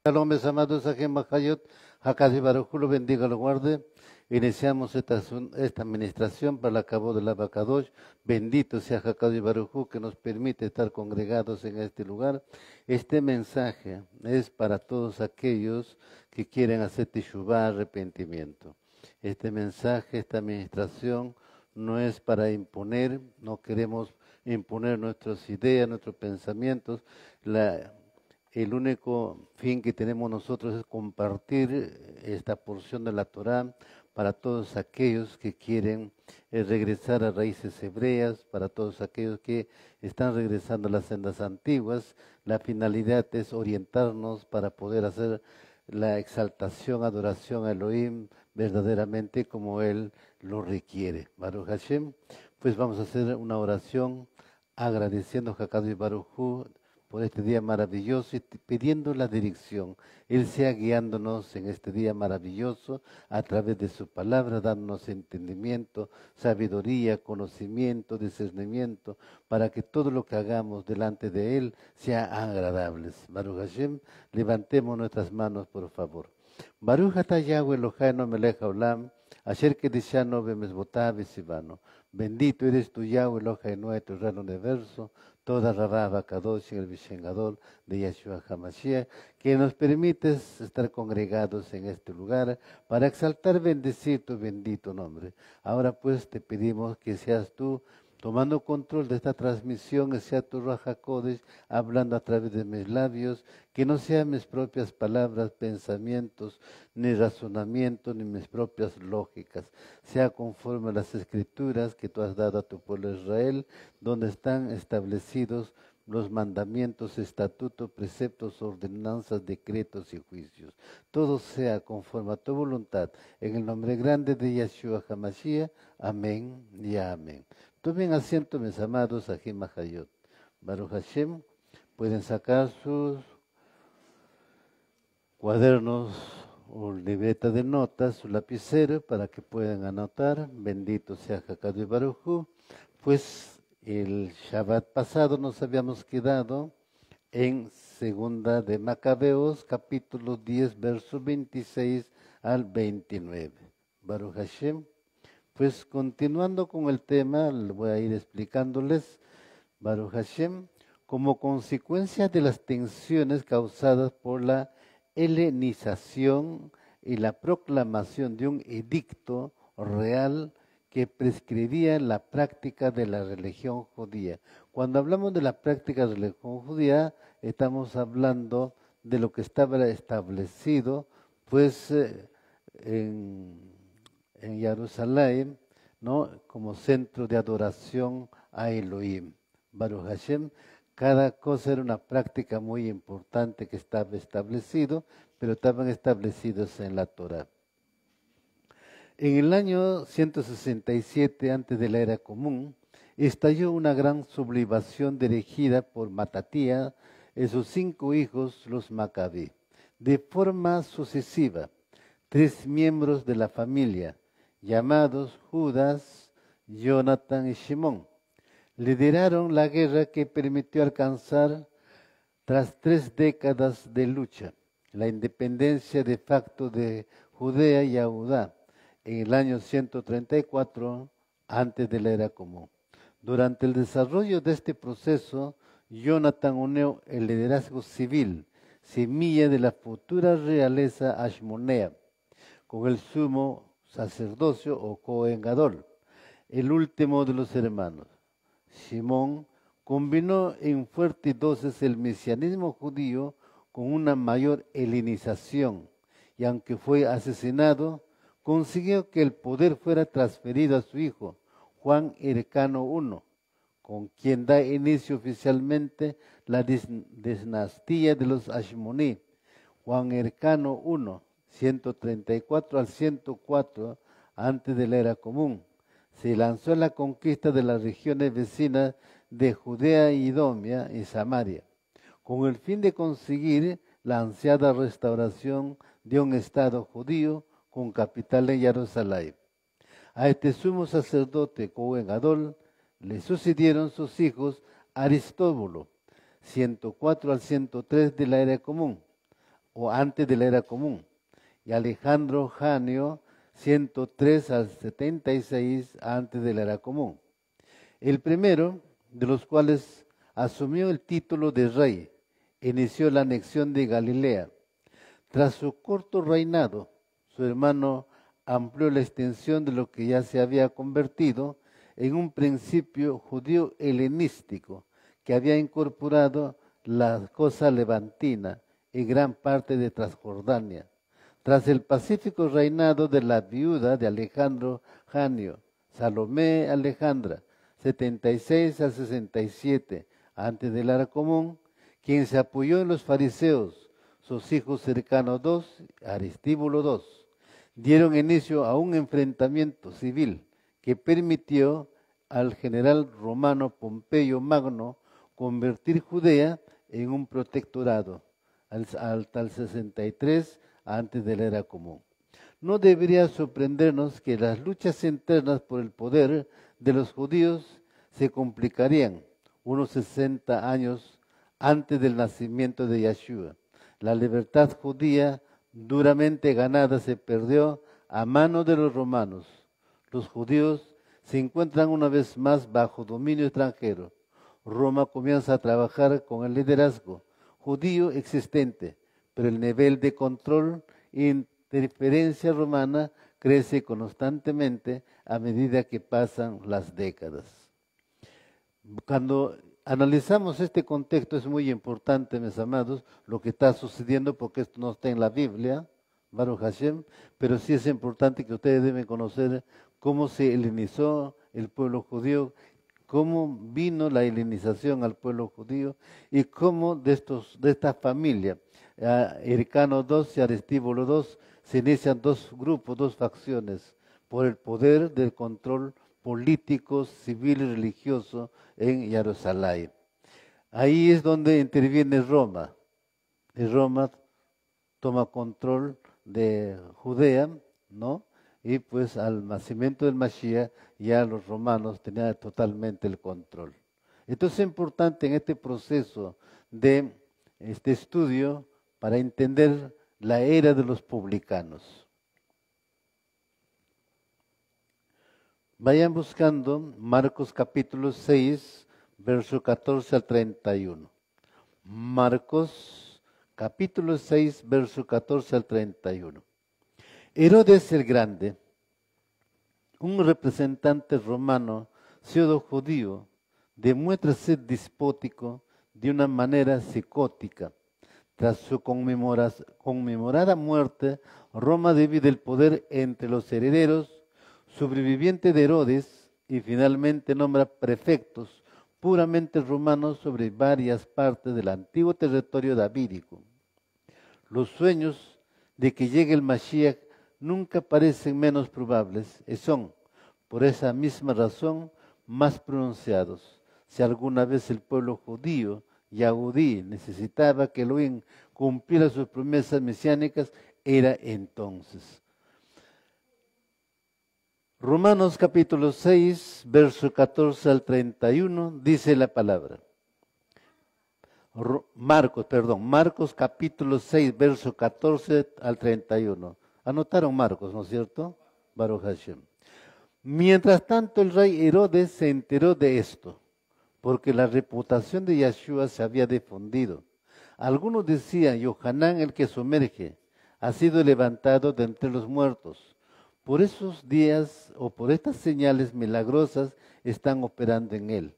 Shalom, mis amados, Ajem Bajayot, Hakadi Baruj lo bendiga, lo guarde. Iniciamos esta administración para el cabo de la Bacadosh. Bendito sea Hakadi Baruj que nos permite estar congregados en este lugar. Este mensaje es para todos aquellos que quieren hacer teshuvá, arrepentimiento. Este mensaje, esta administración no es para imponer, no queremos imponer nuestras ideas, nuestros pensamientos. El único fin que tenemos nosotros es compartir esta porción de la Torá para todos aquellos que quieren regresar a raíces hebreas, para todos aquellos que están regresando a las sendas antiguas. La finalidad es orientarnos para poder hacer la exaltación, adoración a Elohim verdaderamente como Él lo requiere. Baruch Hashem, pues vamos a hacer una oración agradeciendo a Hakadosh Baruj Hu por este día maravilloso y pidiendo la dirección. Él sea guiándonos en este día maravilloso a través de su palabra, dándonos entendimiento, sabiduría, conocimiento, discernimiento, para que todo lo que hagamos delante de Él sea agradable. Baruch Hashem, levantemos nuestras manos, por favor. Baruch atah Yahweh Eloheinu melech haolam, asher kedishanu bemizvotav v'sivanu. Bendito eres tu Yahweh Eloheinu, tu Rey del universo, toda Rabá Bacadosh en el Vishengador de Yeshua HaMashiach, que nos permites estar congregados en este lugar para exaltar, bendecir tu bendito nombre. Ahora pues te pedimos que seas tú tomando control de esta transmisión, que sea tu Ruach HaKodesh hablando a través de mis labios, que no sean mis propias palabras, pensamientos, ni razonamientos, ni mis propias lógicas, sea conforme a las escrituras que tú has dado a tu pueblo Israel, donde están establecidos los mandamientos, estatutos, preceptos, ordenanzas, decretos y juicios. Todo sea conforme a tu voluntad. En el nombre grande de Yeshua HaMashiach. Amén y amén. Tomen asiento, mis amados, Ajem Bajayot. Baruch Hashem, pueden sacar sus cuadernos o libreta de notas, su lapicero, para que puedan anotar. Bendito sea Hakadosh Baruj Hu. Pues el Shabbat pasado nos habíamos quedado en Segunda de Macabeos, capítulo 10, verso 26 al 29. Baruch Hashem. Pues continuando con el tema, voy a ir explicándoles, Baruch Hashem, como consecuencia de las tensiones causadas por la helenización y la proclamación de un edicto real que prescribía la práctica de la religión judía. Cuando hablamos de la práctica de la religión judía, estamos hablando de lo que estaba establecido, pues, en Jerusalén, ¿no? Como centro de adoración a Elohim. Baruch Hashem, cada cosa era una práctica muy importante que estaba establecido, pero estaban establecidos en la Torah. En el año 167 antes de la era común, estalló una gran sublevación dirigida por Matatía y sus 5 hijos, los Macabí. De forma sucesiva, 3 miembros de la familia, llamados Judas, Jonathan y Shimón, lideraron la guerra que permitió alcanzar, tras 3 décadas de lucha, la independencia de facto de Judea y Judá en el año 134 antes de la era común. Durante el desarrollo de este proceso, Jonathan unió el liderazgo civil, semilla de la futura realeza ashmonea, con el sumo sacerdocio o Cohen Gadol, el último de los hermanos. Simón combinó en fuertes dosis el mesianismo judío con una mayor helenización y aunque fue asesinado, consiguió que el poder fuera transferido a su hijo, Juan Hircano I, con quien da inicio oficialmente la dinastía de los Ashmoní. Juan Hircano I, 134 al 104 antes de la era común, se lanzó a la conquista de las regiones vecinas de Judea y Edomia y Samaria, con el fin de conseguir la ansiada restauración de un Estado judío con capital en Jerusalén. A este sumo sacerdote Cohen Gadol le sucedieron sus hijos Aristóbulo, 104 al 103 de la era común, o antes de la era común, y Alejandro Janio 103 al 76 antes de la era común. El primero de los cuales asumió el título de rey, inició la anexión de Galilea. Tras su corto reinado, su hermano amplió la extensión de lo que ya se había convertido en un principio judío helenístico que había incorporado la cosa levantina y gran parte de Transjordania. Tras el pacífico reinado de la viuda de Alejandro Janio, Salomé Alejandra, 76 al 67 antes de la era común, quien se apoyó en los fariseos, sus hijos cercanos dos, Aristíbulo II, dieron inicio a un enfrentamiento civil que permitió al general romano Pompeyo Magno convertir Judea en un protectorado al 63 antes de la era común. No debería sorprendernos que las luchas internas por el poder de los judíos se complicarían unos 60 años antes del nacimiento de Yeshua. La libertad judía duramente ganada se perdió a manos de los romanos. Los judíos se encuentran una vez más bajo dominio extranjero. Roma comienza a trabajar con el liderazgo judío existente, pero el nivel de control e interferencia romana crece constantemente a medida que pasan las décadas. Cuando analizamos este contexto es muy importante, mis amados, lo que está sucediendo, porque esto no está en la Biblia, Baruch Hashem, pero sí es importante que ustedes deben conocer cómo se helenizó el pueblo judío, cómo vino la helenización al pueblo judío y cómo de esta familia, Hircano II y Aristíbulo II, se inician dos grupos, dos facciones, por el poder del control político, civil y religioso en Jerusalén. Ahí es donde interviene Roma. Y Roma toma control de Judea, ¿no? Y pues al nacimiento del Mashiach ya los romanos tenían totalmente el control. Entonces es importante en este proceso de este estudio para entender la era de los publicanos. Vayan buscando Marcos capítulo 6, verso 14 al 31. Marcos capítulo 6, verso 14 al 31. Herodes el Grande, un representante romano, pseudo judío, demuestra ser despótico de una manera psicótica. Tras su conmemorada muerte, Roma divide el poder entre los herederos sobrevivientes de Herodes y finalmente nombra prefectos puramente romanos sobre varias partes del antiguo territorio davídico. Los sueños de que llegue el Mashiach nunca parecen menos probables y son, por esa misma razón, más pronunciados. Si alguna vez el pueblo judío, Yahudí, necesitaba que Elohim cumpliera sus promesas mesiánicas, era entonces. Romanos capítulo 6, verso 14 al 31, dice la palabra. Marcos capítulo 6, verso 14 al 31. Anotaron Marcos, ¿no es cierto? Baruch Hashem. Mientras tanto, el rey Herodes se enteró de esto, porque la reputación de Yeshua se había difundido. Algunos decían, Yohanan el que sumerge ha sido levantado de entre los muertos. Por esos días o por estas señales milagrosas están operando en él.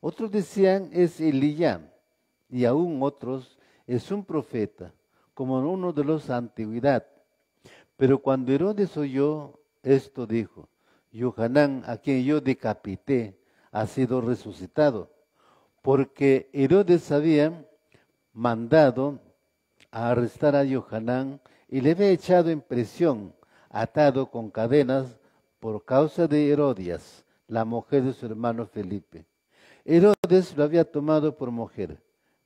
Otros decían, es Elías, y aún otros, es un profeta, como uno de los antigüedad. Pero cuando Herodes oyó esto, dijo, Yohanan, a quien yo decapité, ha sido resucitado, porque Herodes había mandado a arrestar a Yohanan y le había echado en prisión, atado con cadenas por causa de Herodias, la mujer de su hermano Felipe. Herodes lo había tomado por mujer,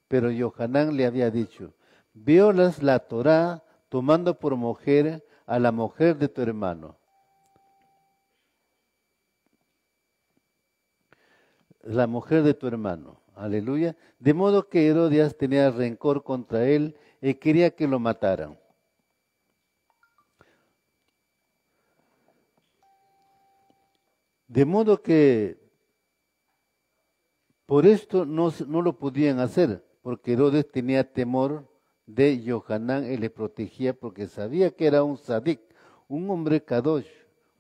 pero Yohanan le había dicho, violas la Torá tomando por mujer a la mujer de tu hermano. La mujer de tu hermano, aleluya. De modo que Herodias tenía rencor contra él y quería que lo mataran. De modo que por esto no lo podían hacer, porque Herodes tenía temor de Yohanan y le protegía porque sabía que era un sadik, un hombre kadosh.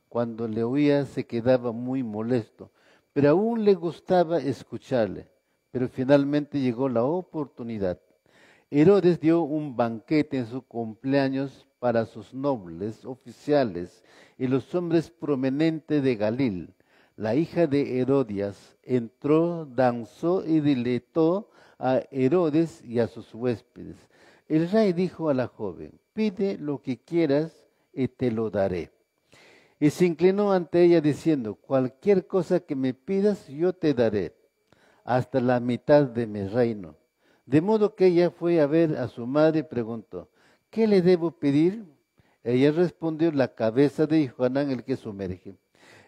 Cuando le oía se quedaba muy molesto, pero aún le gustaba escucharle. Pero finalmente llegó la oportunidad. Herodes dio un banquete en su cumpleaños para sus nobles, oficiales y los hombres prominentes de Galil. La hija de Herodías entró, danzó y deleitó a Herodes y a sus huéspedes. El rey dijo a la joven, pide lo que quieras y te lo daré. Y se inclinó ante ella diciendo, cualquier cosa que me pidas yo te daré, hasta la mitad de mi reino. De modo que ella fue a ver a su madre y preguntó, ¿qué le debo pedir? Ella respondió, la cabeza de Johanán el que sumerge.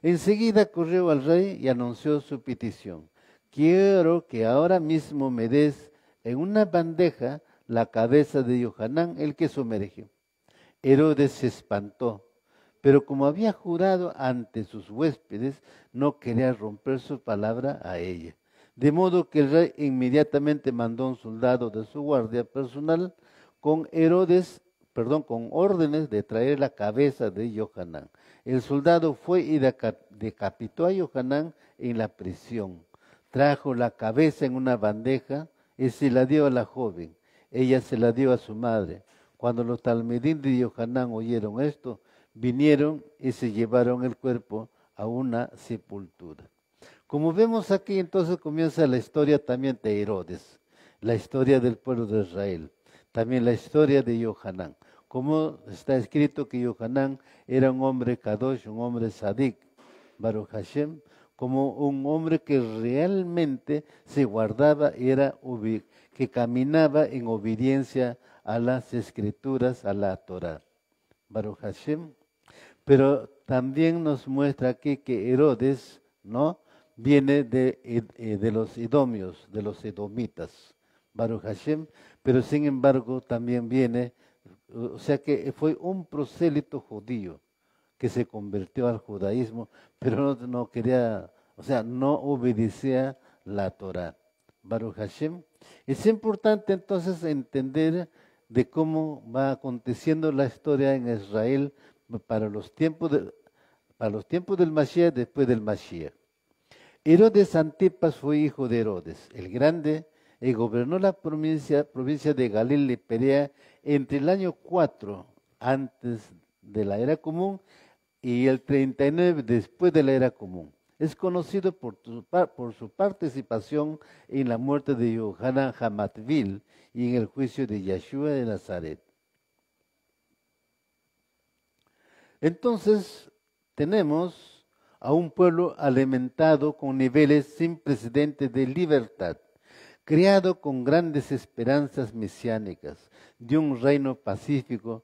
Enseguida corrió al rey y anunció su petición. Quiero que ahora mismo me des en una bandeja la cabeza de Johanán el que sumerge. Herodes se espantó, pero como había jurado ante sus huéspedes, no quería romper su palabra a ella. De modo que el rey inmediatamente mandó un soldado de su guardia personal con órdenes de traer la cabeza de Johanán. El soldado fue y decapitó a Johanán en la prisión. Trajo la cabeza en una bandeja y se la dio a la joven. Ella se la dio a su madre. Cuando los talmidín de Johanán oyeron esto, vinieron y se llevaron el cuerpo a una sepultura. Como vemos aquí, entonces comienza la historia también de Herodes, la historia del pueblo de Israel, también la historia de Johanán. Como está escrito que Johanán era un hombre kadosh, un hombre sadik, Baruch Hashem, como un hombre que realmente se guardaba, que caminaba en obediencia a las escrituras, a la Torah. Baruch Hashem. Pero también nos muestra aquí que Herodes, ¿no?, viene de los edomios, de los edomitas, Baruch Hashem, pero sin embargo también viene, o sea que fue un prosélito judío que se convirtió al judaísmo, pero no quería, o sea, no obedecía la Torah, Baruch Hashem. Es importante entonces entender de cómo va aconteciendo la historia en Israel para los tiempos del Mashiach, después del Mashiach. Herodes Antipas fue hijo de Herodes el Grande y gobernó la provincia de Galil y Perea entre el año 4 antes de la era común y el 39 después de la era común. Es conocido por su participación en la muerte de Yohanan Hamatvil y en el juicio de Yeshua de Nazaret. Entonces, tenemos a un pueblo alimentado con niveles sin precedentes de libertad, criado con grandes esperanzas mesiánicas de un reino pacífico,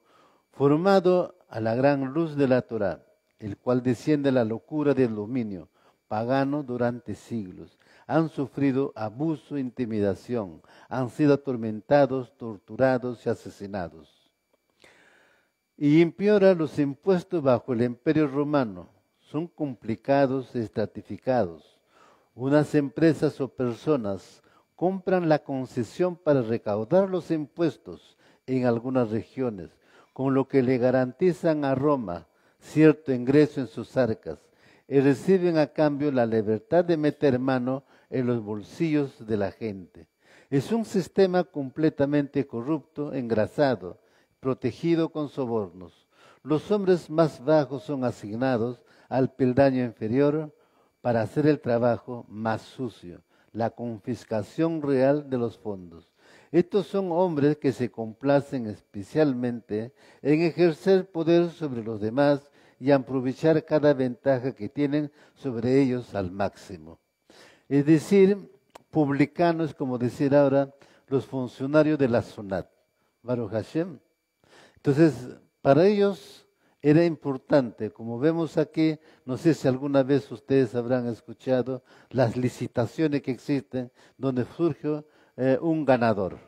formado a la gran luz de la Torá, el cual desciende a la locura del dominio pagano durante siglos. Han sufrido abuso e intimidación, han sido atormentados, torturados y asesinados. Y empeora los impuestos bajo el Imperio Romano. Son complicados y estratificados. Unas empresas o personas compran la concesión para recaudar los impuestos en algunas regiones, con lo que le garantizan a Roma cierto ingreso en sus arcas y reciben a cambio la libertad de meter mano en los bolsillos de la gente. Es un sistema completamente corrupto, engrasado, protegido con sobornos. Los hombres más bajos son asignados al peldaño inferior para hacer el trabajo más sucio, la confiscación real de los fondos. Estos son hombres que se complacen especialmente en ejercer poder sobre los demás y aprovechar cada ventaja que tienen sobre ellos al máximo. Es decir, publicanos, como decir ahora, los funcionarios de la SUNAT, Baruch Hashem. Entonces, para ellos era importante, como vemos aquí, no sé si alguna vez ustedes habrán escuchado las licitaciones que existen, donde surge un ganador.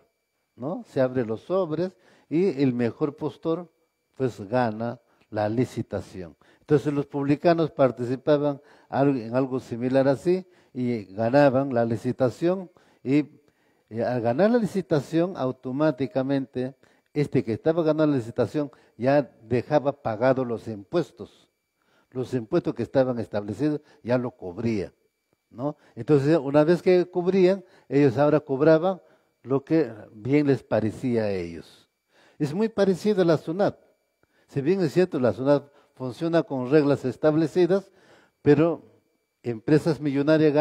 ¿no? Se abren los sobres y el mejor postor pues gana la licitación. Entonces los publicanos participaban en algo similar así y ganaban la licitación y al ganar la licitación automáticamente este que estaba ganando la licitación ya dejaba pagados los impuestos. Los impuestos que estaban establecidos ya lo cubría, ¿no? Entonces, una vez que cubrían, ellos ahora cobraban lo que bien les parecía a ellos. Es muy parecido a la SUNAT. Si bien es cierto, la SUNAT funciona con reglas establecidas, pero empresas millonarias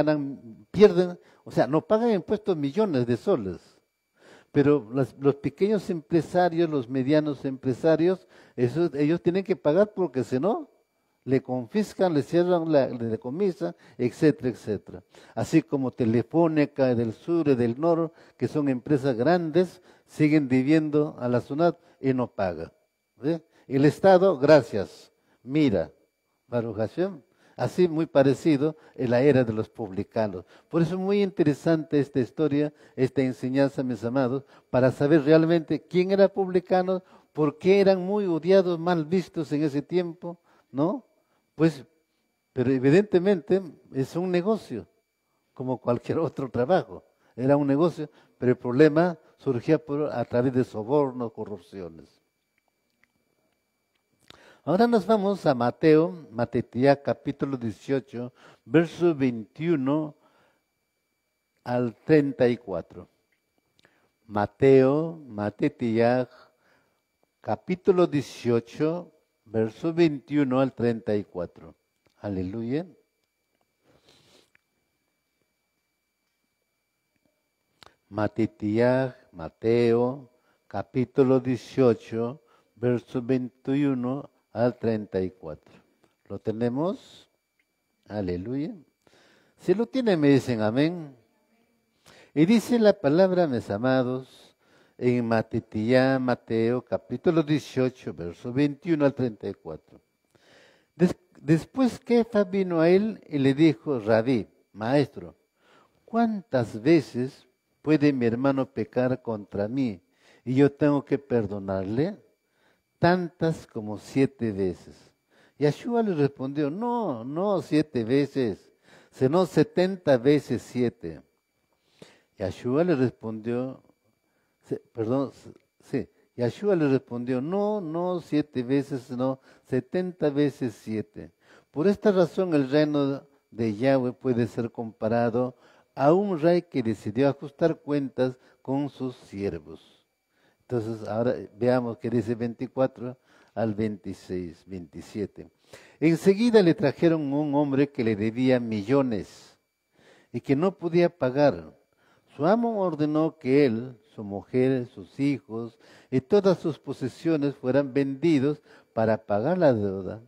pierden, o sea, no pagan impuestos millones de soles. Pero los pequeños empresarios, los medianos empresarios, ellos tienen que pagar porque si no, le confiscan, le cierran, le decomisan, etcétera, etcétera. Así como Telefónica del Sur y del Norte, que son empresas grandes, siguen debiendo a la SUNAT y no paga. ¿Ve? El Estado, gracias, mira, Baruch Hashem, así muy parecido en la era de los publicanos. Por eso es muy interesante esta historia, esta enseñanza, mis amados, para saber realmente quién era publicano, por qué eran muy odiados, mal vistos en ese tiempo, ¿no? Pues, pero evidentemente es un negocio, como cualquier otro trabajo. Era un negocio, pero el problema surgía a través de sobornos, corrupciones. Ahora nos vamos a Mateo, capítulo 18, verso 21 al 34. Mateo, capítulo 18, verso 21 al 34. Aleluya. Mateo, capítulo 18, verso 21 al 34. ¿Lo tenemos? Aleluya. Si lo tienen, me dicen amén. Y dice la palabra, mis amados, en Mateo, capítulo 18, verso 21 al 34. Después Kefa vino a él y le dijo, Rabí, maestro, ¿cuántas veces puede mi hermano pecar contra mí y yo tengo que perdonarle? Tantas como 7 veces. Yeshua le respondió, no 7 veces, sino 70 veces 7. Yeshua le respondió, Yeshua le respondió, no 7 veces, sino 70 veces 7. Por esta razón el reino de Yahweh puede ser comparado a un rey que decidió ajustar cuentas con sus siervos. Entonces, ahora veamos qué dice 24 al 26, 27. Enseguida le trajeron un hombre que le debía millones y que no podía pagar. Su amo ordenó que él, su mujer, sus hijos y todas sus posesiones fueran vendidos para pagar la deuda.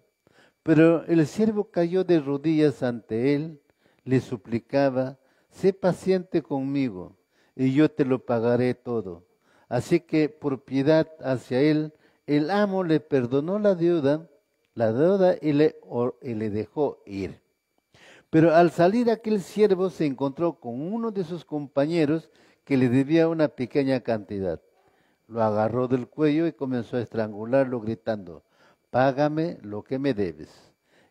Pero el siervo cayó de rodillas ante él, le suplicaba, sé paciente conmigo y yo te lo pagaré todo. Así que por piedad hacia él, el amo le perdonó la deuda y le dejó ir. Pero al salir aquel siervo se encontró con uno de sus compañeros que le debía una pequeña cantidad. Lo agarró del cuello y comenzó a estrangularlo gritando, págame lo que me debes.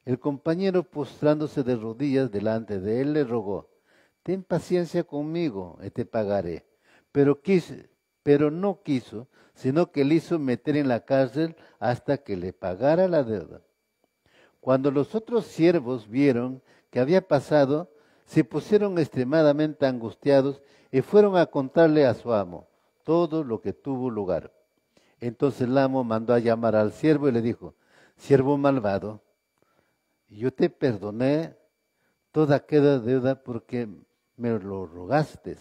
El compañero, postrándose de rodillas delante de él, le rogó, ten paciencia conmigo y te pagaré. Pero no quiso, sino que le hizo meter en la cárcel hasta que le pagara la deuda. Cuando los otros siervos vieron que había pasado, se pusieron extremadamente angustiados y fueron a contarle a su amo todo lo que tuvo lugar. Entonces el amo mandó a llamar al siervo y le dijo, siervo malvado, yo te perdoné toda aquella deuda porque me lo rogaste.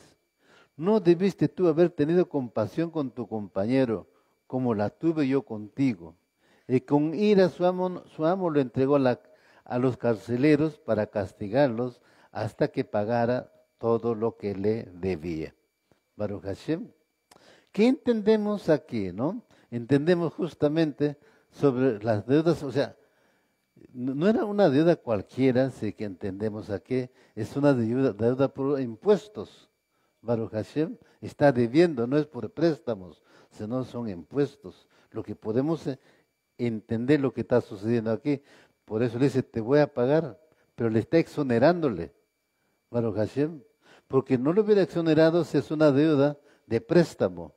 ¿No debiste tú haber tenido compasión con tu compañero como la tuve yo contigo? Y con ira su amo lo entregó a los carceleros para castigarlos hasta que pagara todo lo que le debía. Baruch Hashem. ¿Qué entendemos aquí, no? Entendemos justamente sobre las deudas, o sea, no era una deuda cualquiera, sí que entendemos aquí, es una deuda por impuestos, Baruch Hashem, está debiendo, no es por préstamos, sino son impuestos. Lo que podemos entender lo que está sucediendo aquí. Por eso le dice, te voy a pagar, pero le está exonerándole, Baruch Hashem, porque no le hubiera exonerado si es una deuda de préstamo.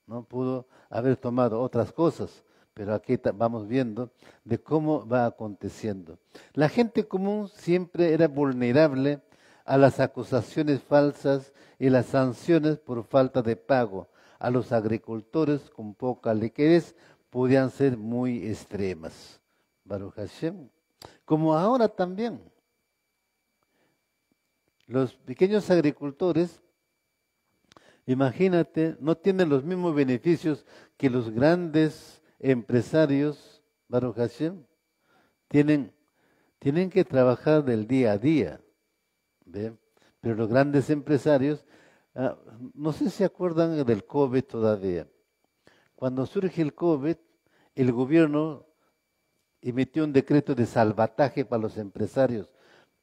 No pudo haber tomado otras cosas, pero aquí vamos viendo de cómo va aconteciendo. La gente común siempre era vulnerable a las acusaciones falsas y las sanciones por falta de pago. A los agricultores con poca liquidez podían ser muy extremas. Baruch Hashem. Como ahora también. Los pequeños agricultores, imagínate, no tienen los mismos beneficios que los grandes empresarios, Baruch Hashem. Tienen que trabajar del día a día, ¿ve? Pero los grandes empresarios, no sé si se acuerdan del COVID todavía. Cuando surge el COVID, el gobierno emitió un decreto de salvataje para los empresarios,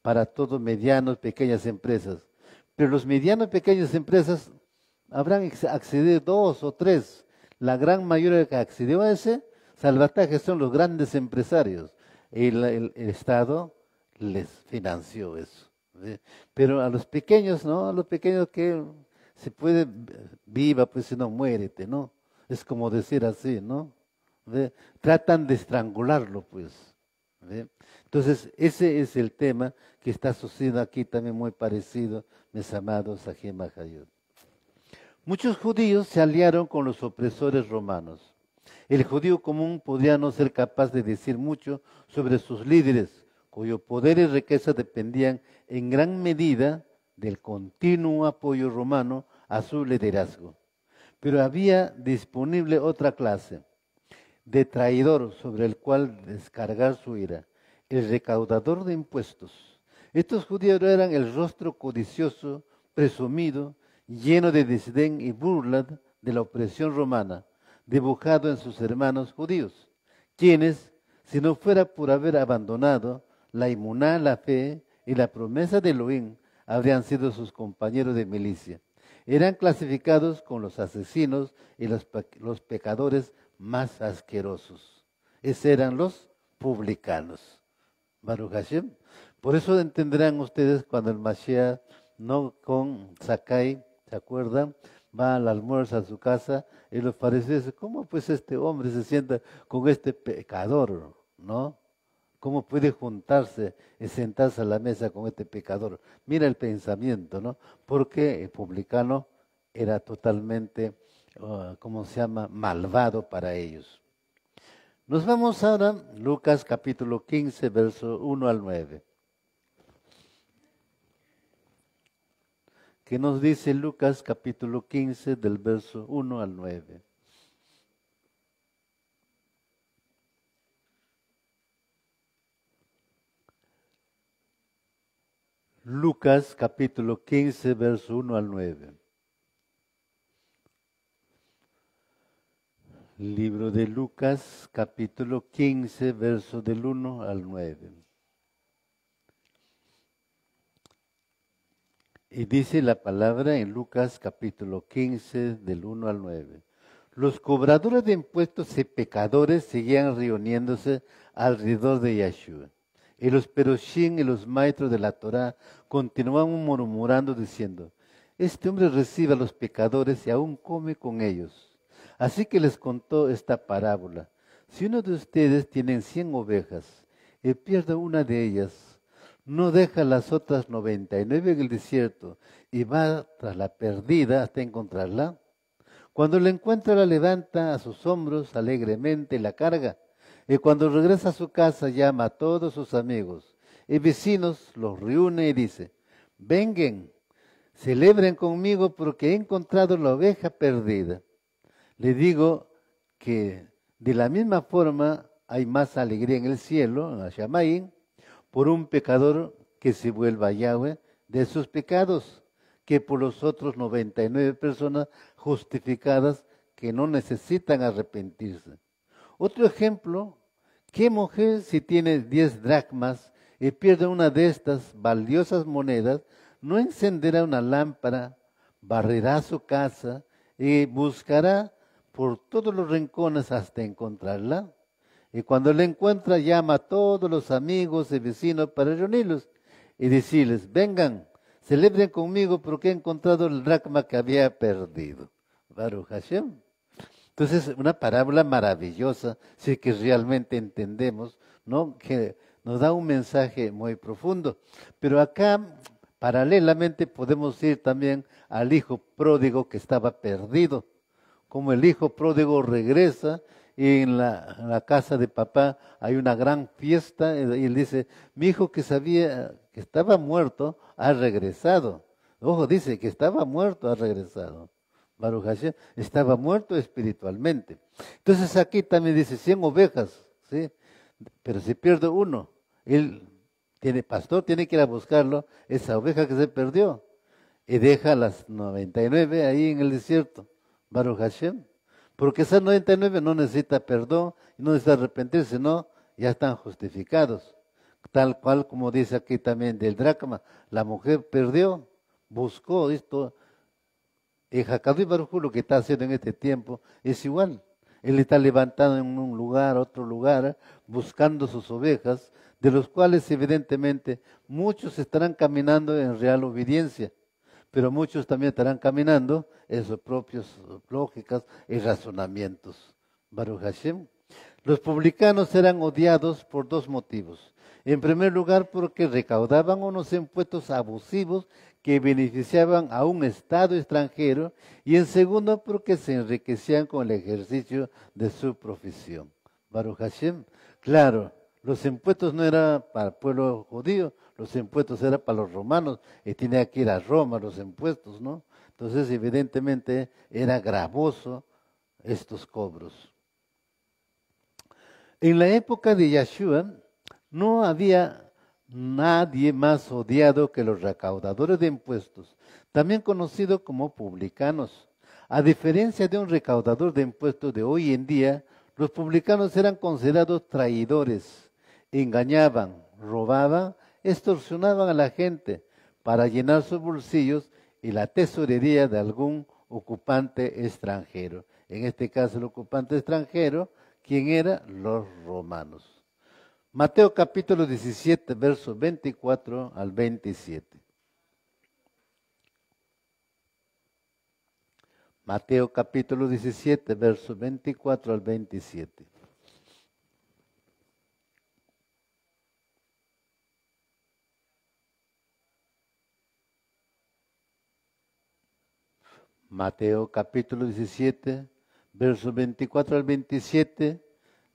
para todos medianos, pequeñas empresas. Pero los medianos, pequeñas empresas habrán accedido 2 o 3. La gran mayoría que accedió a ese salvataje son los grandes empresarios. El Estado les financió eso. ¿Sí? Pero a los pequeños, ¿no? A los pequeños que se puede, viva, pues si no, muérete, ¿no? Es como decir así, ¿no? ¿Ve? Tratan de estrangularlo, pues. ¿Ve? Entonces, ese es el tema que está sucediendo aquí también muy parecido, mis amados Ajem Hayot. Muchos judíos se aliaron con los opresores romanos. El judío común podía no ser capaz de decir mucho sobre sus líderes, cuyo poder y riqueza dependían en gran medida del continuo apoyo romano a su liderazgo. Pero había disponible otra clase de traidor sobre el cual descargar su ira, el recaudador de impuestos. Estos judíos eran el rostro codicioso, presumido, lleno de desdén y burla de la opresión romana, dibujado en sus hermanos judíos, quienes, si no fuera por haber abandonado la imuná, la fe y la promesa de Elohim, habrían sido sus compañeros de milicia. Eran clasificados con los asesinos y los pecadores más asquerosos. Esos eran los publicanos. Baruch Hashem. Por eso entenderán ustedes cuando el Mashiach, no con Zakai, ¿se acuerdan? Va al almuerzo a su casa y los fariseos dicen, ¿cómo pues este hombre se sienta con este pecador? ¿No? ¿Cómo puede juntarse y sentarse a la mesa con este pecador? Mira el pensamiento, ¿no? Porque el publicano era totalmente, ¿cómo se llama? Malvado para ellos. Nos vamos ahora a Lucas capítulo 15, verso 1 al 9. ¿Qué nos dice Lucas capítulo 15 del verso 1 al 9? Lucas capítulo 15, verso 1 al 9. Libro de Lucas capítulo 15, verso del 1 al 9. Y dice la palabra en Lucas capítulo 15 del 1 al 9. Los cobradores de impuestos y pecadores seguían reuniéndose alrededor de Yeshua. Y los peroshim y los maestros de la Torá continuaban murmurando diciendo, este hombre recibe a los pecadores y aún come con ellos. Así que les contó esta parábola. Si uno de ustedes tiene 100 ovejas y pierde una de ellas, no deja las otras 99 en el desierto y va tras la perdida hasta encontrarla. Cuando la encuentra, la levanta a sus hombros alegremente y la carga. Y cuando regresa a su casa, llama a todos sus amigos y vecinos, los reúne y dice, vengan, celebren conmigo porque he encontrado la oveja perdida. Le digo que de la misma forma hay más alegría en el cielo, en la Shamayim, por un pecador que se vuelva a Yahweh de sus pecados, que por los otros 99 personas justificadas que no necesitan arrepentirse. Otro ejemplo, ¿qué mujer si tiene 10 dracmas y pierde una de estas valiosas monedas, no encenderá una lámpara, barrerá su casa y buscará por todos los rincones hasta encontrarla. Y cuando la encuentra, llama a todos los amigos y vecinos para reunirlos y decirles, vengan, celebren conmigo porque he encontrado el dracma que había perdido. Baruch Hashem. Entonces, una parábola maravillosa, si que realmente entendemos, ¿no? Que nos da un mensaje muy profundo. Pero acá, paralelamente, podemos ir también al hijo pródigo que estaba perdido. Como el hijo pródigo regresa y en la casa de papá hay una gran fiesta y él dice, mi hijo que sabía que estaba muerto ha regresado. Ojo, dice que estaba muerto, ha regresado. Baruch Hashem, estaba muerto espiritualmente. Entonces aquí también dice 100 ovejas, ¿sí? Pero si pierde uno, pastor tiene que ir a buscarlo, esa oveja que se perdió, y deja las 99 ahí en el desierto. Baruch Hashem, porque esas 99 no necesita perdón, no necesita arrepentirse, no, ya están justificados. Tal cual como dice aquí también del dracma, la mujer perdió, buscó esto. Y Hakadosh Baruj Hu lo que está haciendo en este tiempo es igual. Él está levantando en un lugar, otro lugar, buscando sus ovejas, de los cuales evidentemente muchos estarán caminando en real obediencia, pero muchos también estarán caminando en sus propias lógicas y razonamientos. Baruch Hashem. Los publicanos eran odiados por dos motivos. En primer lugar, porque recaudaban unos impuestos abusivos que beneficiaban a un Estado extranjero, y en segundo, porque se enriquecían con el ejercicio de su profesión. Baruch Hashem. Claro, los impuestos no eran para el pueblo judío, los impuestos eran para los romanos, y tenía que ir a Roma los impuestos, ¿no? Entonces, evidentemente, era gravoso estos cobros. En la época de Yeshua, no había nadie más odiado que los recaudadores de impuestos, también conocidos como publicanos. A diferencia de un recaudador de impuestos de hoy en día, los publicanos eran considerados traidores, engañaban, robaban, extorsionaban a la gente para llenar sus bolsillos y la tesorería de algún ocupante extranjero. En este caso, el ocupante extranjero, ¿quién era? Los romanos. Mateo capítulo 17, versos 24 al 27. Mateo capítulo 17, versos 24 al 27. Mateo capítulo 17, versos 24 al 27.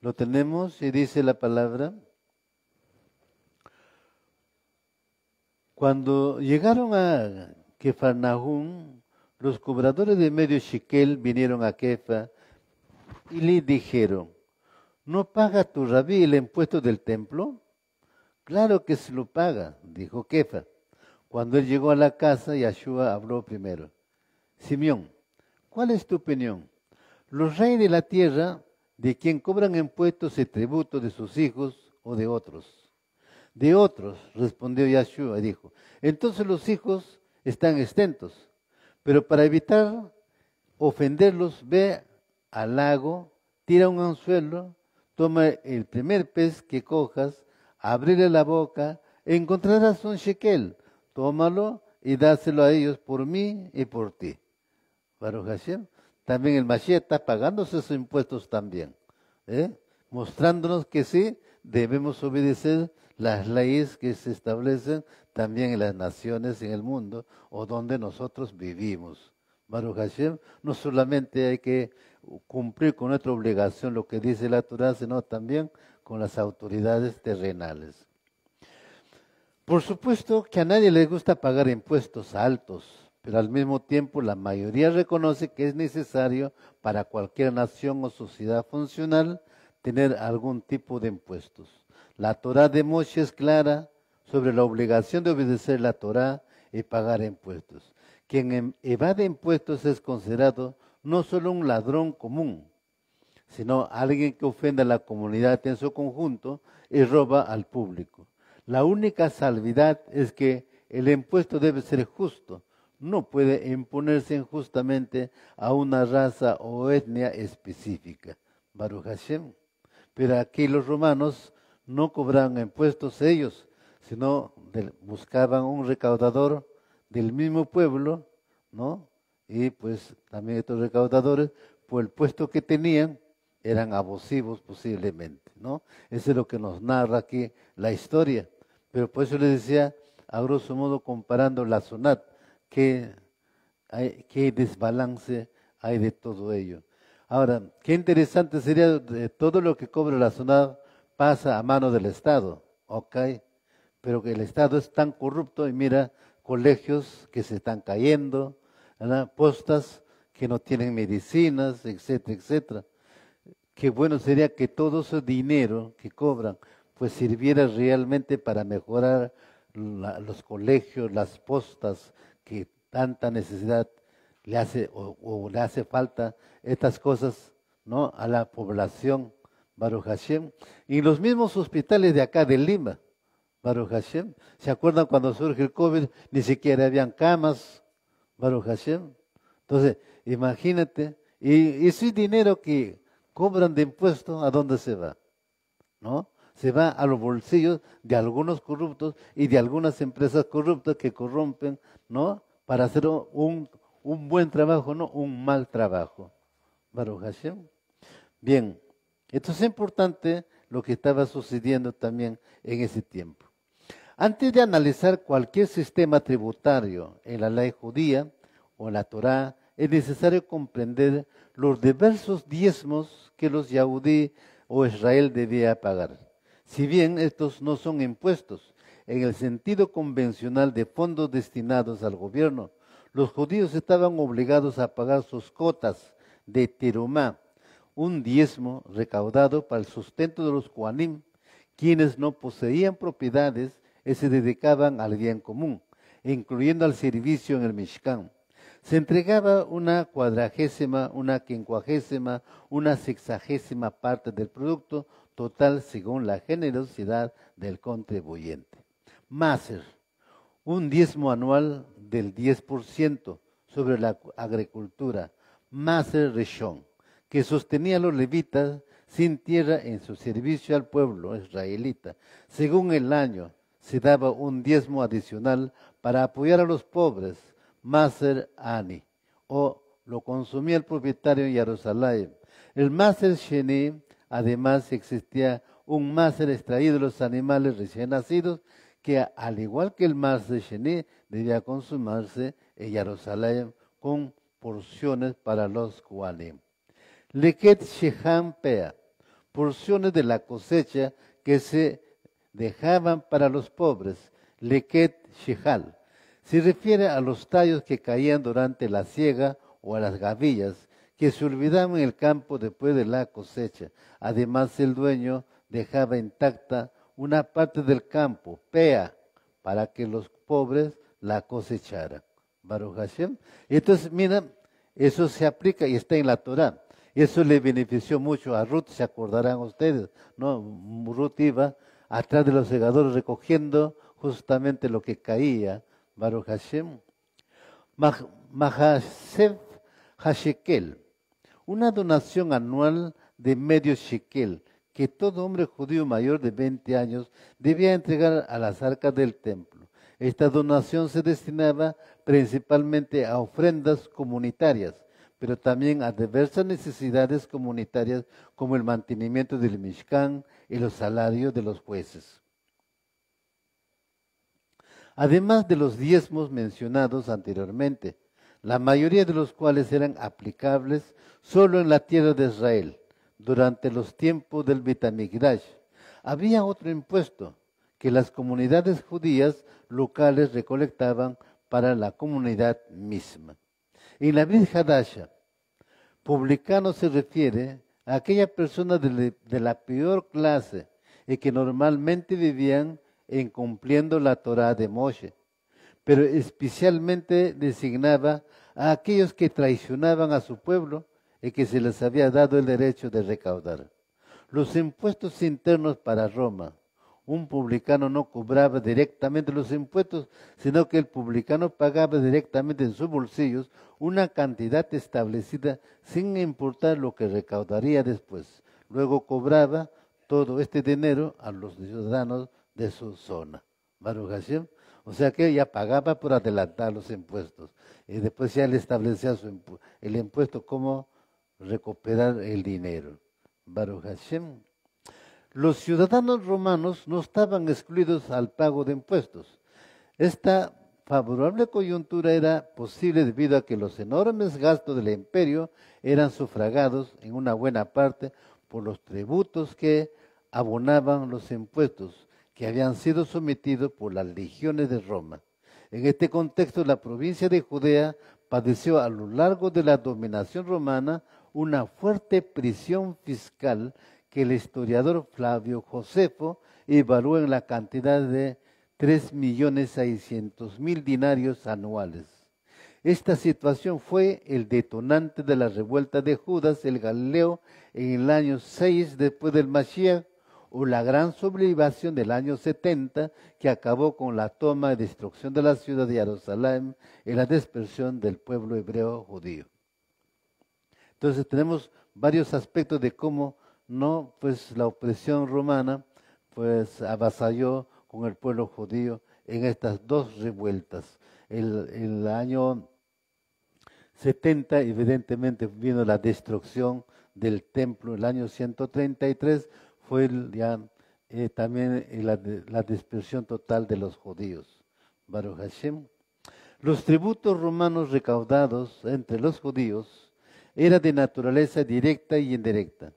Lo tenemos y dice la palabra. Cuando llegaron a Cafarnaúm, los cobradores de medio shekel vinieron a Kefa y le dijeron, ¿no paga tu rabí el impuesto del templo? Claro que se lo paga, dijo Kefa. Cuando él llegó a la casa, Yeshua habló primero. Simeón, ¿cuál es tu opinión? ¿Los reyes de la tierra, de quien cobran impuestos y tributos de sus hijos o de otros? De otros, respondió Yeshua y dijo, entonces los hijos están exentos, pero para evitar ofenderlos, ve al lago, tira un anzuelo, toma el primer pez que cojas, ábrele la boca, encontrarás un shekel, tómalo y dáselo a ellos por mí y por ti. Baruch Hashem. También el Mashiach está pagando sus impuestos también, mostrándonos que sí, debemos obedecer las leyes que se establecen también en las naciones, en el mundo, o donde nosotros vivimos. Baruch Hashem, no solamente hay que cumplir con nuestra obligación, lo que dice la Torah, sino también con las autoridades terrenales. Por supuesto que a nadie le gusta pagar impuestos altos, pero al mismo tiempo la mayoría reconoce que es necesario para cualquier nación o sociedad funcional tener algún tipo de impuestos. La Torá de Moshe es clara sobre la obligación de obedecer la Torá y pagar impuestos. Quien evade impuestos es considerado no solo un ladrón común, sino alguien que ofende a la comunidad en su conjunto y roba al público. La única salvedad es que el impuesto debe ser justo, no puede imponerse injustamente a una raza o etnia específica. Baruch Hashem. Pero aquí los romanos no cobraban impuestos ellos, sino buscaban un recaudador del mismo pueblo, ¿no? Y pues también estos recaudadores, por el puesto que tenían, eran abusivos posiblemente, ¿no? Eso es lo que nos narra aquí la historia. Pero por eso les decía, a grosso modo, comparando la SUNAT, qué desbalance hay de todo ello. Ahora, qué interesante sería de todo lo que cobra la SUNAT pasa a mano del Estado, ¿ok? Pero que el Estado es tan corrupto y mira colegios que se están cayendo, ¿verdad? Postas que no tienen medicinas, etcétera, etcétera. Qué bueno sería que todo ese dinero que cobran pues sirviera realmente para mejorar los colegios, las postas que tanta necesidad le hace o le hace falta estas cosas, ¿no? A la población, Baruch Hashem. Y los mismos hospitales de acá de Lima, Baruch Hashem. ¿Se acuerdan cuando surge el COVID? Ni siquiera habían camas, Baruch Hashem. Entonces, imagínate, y ese dinero que cobran de impuestos, ¿a dónde se va? ¿No? Se va a los bolsillos de algunos corruptos y de algunas empresas corruptas que corrompen, ¿no? Para hacer un buen trabajo, no un mal trabajo. Baruch Hashem. Bien, esto es importante lo que estaba sucediendo también en ese tiempo. Antes de analizar cualquier sistema tributario en la ley judía o en la Torá, es necesario comprender los diversos diezmos que los Yahudí o Israel debía pagar. Si bien estos no son impuestos en el sentido convencional de fondos destinados al gobierno, los judíos estaban obligados a pagar sus cotas de terumá, un diezmo recaudado para el sustento de los Kohanim, quienes no poseían propiedades y se dedicaban al bien común, incluyendo al servicio en el Mishkan. Se entregaba una cuadragésima, una quincuagésima, una sexagésima parte del producto total según la generosidad del contribuyente. Maser, un diezmo anual del 10% sobre la agricultura. Maser Rishon, que sostenía a los levitas sin tierra en su servicio al pueblo israelita. Según el año, se daba un diezmo adicional para apoyar a los pobres, Maser Ani, o lo consumía el propietario en Jerusalén. El Maser Sheni, además existía un Maser extraído de los animales recién nacidos, que al igual que el Maser Sheni, debía consumirse en Jerusalén con porciones para los Kohanim. Leket Sheham Pea, porciones de la cosecha que se dejaban para los pobres. Leket Shehal, se refiere a los tallos que caían durante la siega o a las gavillas que se olvidaban en el campo después de la cosecha. Además, el dueño dejaba intacta una parte del campo, Pea, para que los pobres la cosecharan. Baruch Hashem. Entonces, mira, eso se aplica y está en la Torá. Eso le benefició mucho a Ruth, se acordarán ustedes, ¿no? Ruth iba atrás de los segadores recogiendo justamente lo que caía, Baruch Hashem. Mahasef Hashekel, una donación anual de medio shekel que todo hombre judío mayor de 20 años debía entregar a las arcas del templo. Esta donación se destinaba principalmente a ofrendas comunitarias, pero también a diversas necesidades comunitarias como el mantenimiento del Mishkan y los salarios de los jueces. Además de los diezmos mencionados anteriormente, la mayoría de los cuales eran aplicables solo en la tierra de Israel, durante los tiempos del Beit HaMikdash, había otro impuesto que las comunidades judías locales recolectaban para la comunidad misma. En la Brit Hadasha, publicano se refiere a aquella persona de la peor clase y que normalmente vivían incumpliendo la Torá de Moshe, pero especialmente designaba a aquellos que traicionaban a su pueblo y que se les había dado el derecho de recaudar. Los impuestos internos para Roma un publicano no cobraba directamente los impuestos, sino que el publicano pagaba directamente en sus bolsillos una cantidad establecida sin importar lo que recaudaría después. Luego cobraba todo este dinero a los ciudadanos de su zona. Baruch Hashem. O sea que ella pagaba por adelantar los impuestos. Y después ya le establecía el impuesto, cómo recuperar el dinero. Baruch Hashem. Los ciudadanos romanos no estaban excluidos al pago de impuestos. Esta favorable coyuntura era posible debido a que los enormes gastos del imperio eran sufragados en una buena parte por los tributos que abonaban los impuestos que habían sido sometidos por las legiones de Roma. En este contexto, la provincia de Judea padeció a lo largo de la dominación romana una fuerte presión fiscal que el historiador Flavio Josefo evaluó en la cantidad de 3.600.000 dinarios anuales. Esta situación fue el detonante de la revuelta de Judas el Galileo en el año 6 después del Mashiach, o la gran sublevación del año 70 que acabó con la toma y destrucción de la ciudad de Jerusalén y la dispersión del pueblo hebreo judío. Entonces tenemos varios aspectos de cómo la opresión romana avasalló con el pueblo judío en estas dos revueltas. El año 70 evidentemente vino la destrucción del templo, el año 133 fue también la dispersión total de los judíos. Baruch Hashem. Los tributos romanos recaudados entre los judíos eran de naturaleza directa y indirecta.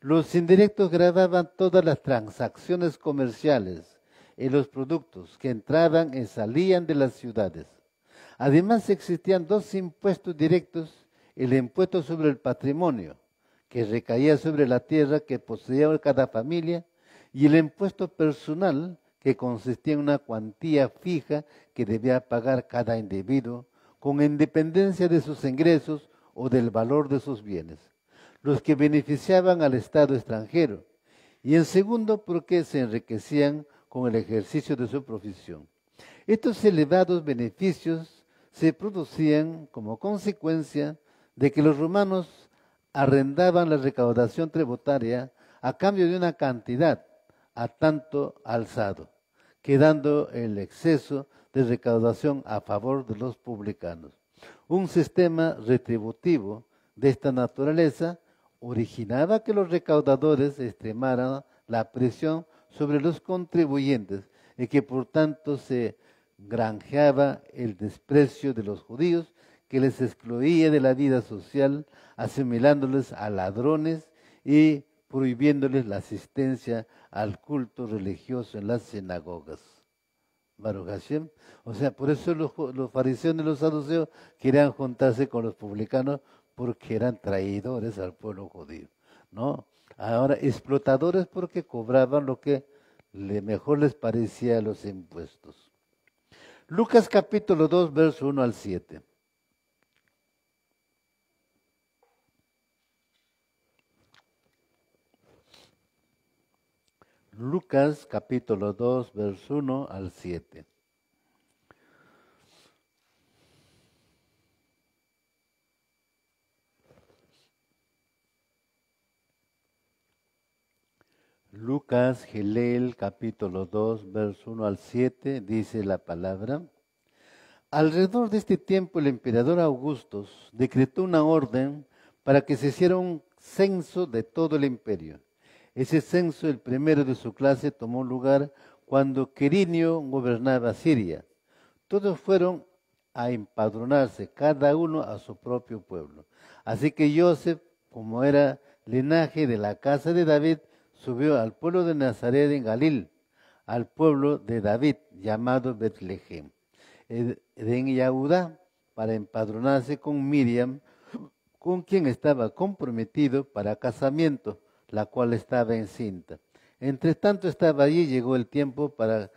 Los indirectos gravaban todas las transacciones comerciales y los productos que entraban y salían de las ciudades. Además existían dos impuestos directos: el impuesto sobre el patrimonio, que recaía sobre la tierra que poseía cada familia, y el impuesto personal, que consistía en una cuantía fija que debía pagar cada individuo, con independencia de sus ingresos o del valor de sus bienes, los que beneficiaban al Estado extranjero, y en segundo, porque se enriquecían con el ejercicio de su profesión. Estos elevados beneficios se producían como consecuencia de que los romanos arrendaban la recaudación tributaria a cambio de una cantidad a tanto alzado, quedando el exceso de recaudación a favor de los publicanos. Un sistema retributivo de esta naturaleza originaba que los recaudadores extremaran la presión sobre los contribuyentes y que por tanto se granjeaba el desprecio de los judíos, que les excluía de la vida social, asimilándoles a ladrones y prohibiéndoles la asistencia al culto religioso en las sinagogas. Baruch Hashem. O sea, por eso los fariseos y los saduceos querían juntarse con los publicanos, porque eran traidores al pueblo judío, ¿no? Ahora, explotadores porque cobraban lo que mejor les parecía a los impuestos. Lucas capítulo 2, verso 1 al 7. Lucas capítulo 2, verso 1 al 7. Lucas, Gelel, capítulo 2, verso 1 al 7, dice la palabra. Alrededor de este tiempo el emperador Augusto decretó una orden para que se hiciera un censo de todo el imperio. Ese censo, el primero de su clase, tomó lugar cuando Quirinio gobernaba Siria. Todos fueron a empadronarse, cada uno a su propio pueblo. Así que Joseph, como era linaje de la casa de David, subió al pueblo de Nazaret en Galil, al pueblo de David, llamado Betlehem, en Yahudá, para empadronarse con Miriam, con quien estaba comprometido para casamiento, la cual estaba encinta. Entre tanto estaba allí, llegó el tiempo para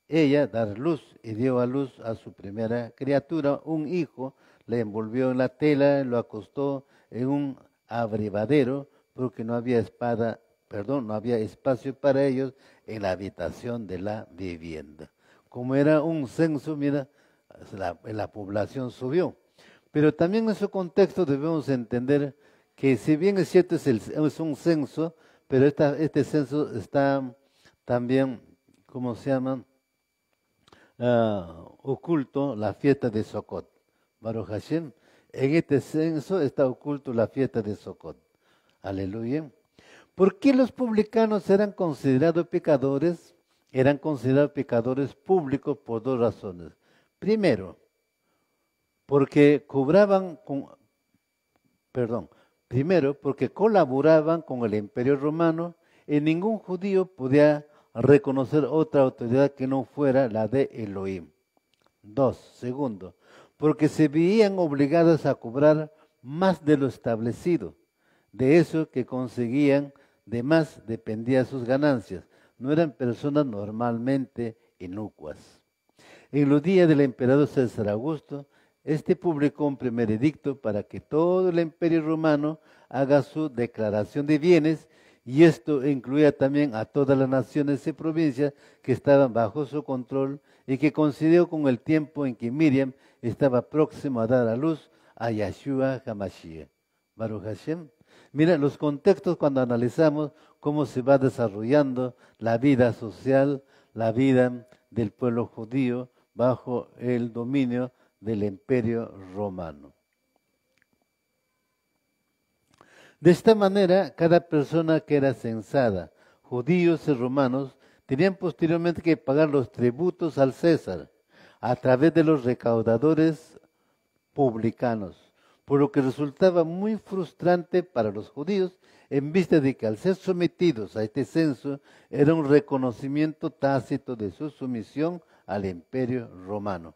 ella dar luz, y dio a luz a su primera criatura, un hijo. Le envolvió en la tela, lo acostó en un abrevadero, porque no había no había espacio para ellos en la habitación de la vivienda. Como era un censo, mira, la población subió. Pero también en su contexto debemos entender que si bien es cierto es un censo, pero este censo está también, ¿cómo se llama? Oculto la fiesta de Sukkot. Baruch Hashem, en este censo está oculto la fiesta de Sukkot. Aleluya. ¿Por qué los publicanos eran considerados pecadores? Eran considerados pecadores públicos por dos razones. Primero, porque porque colaboraban con el Imperio Romano y ningún judío podía reconocer otra autoridad que no fuera la de Elohim. Segundo, porque se veían obligados a cobrar más de lo establecido. De eso que conseguían, de más dependían sus ganancias. No eran personas normalmente inocuas. En los días del emperador César Augusto, este publicó un primer edicto para que todo el imperio romano haga su declaración de bienes, y esto incluía también a todas las naciones y provincias que estaban bajo su control y que coincidió con el tiempo en que Miriam estaba próximo a dar a luz a Yahshua HaMashiach. Baruch Hashem. Mira los contextos cuando analizamos cómo se va desarrollando la vida social, la vida del pueblo judío bajo el dominio del Imperio Romano. De esta manera, cada persona que era censada, judíos y romanos, tenían posteriormente que pagar los tributos al César a través de los recaudadores publicanos, por lo que resultaba muy frustrante para los judíos en vista de que al ser sometidos a este censo era un reconocimiento tácito de su sumisión al Imperio Romano,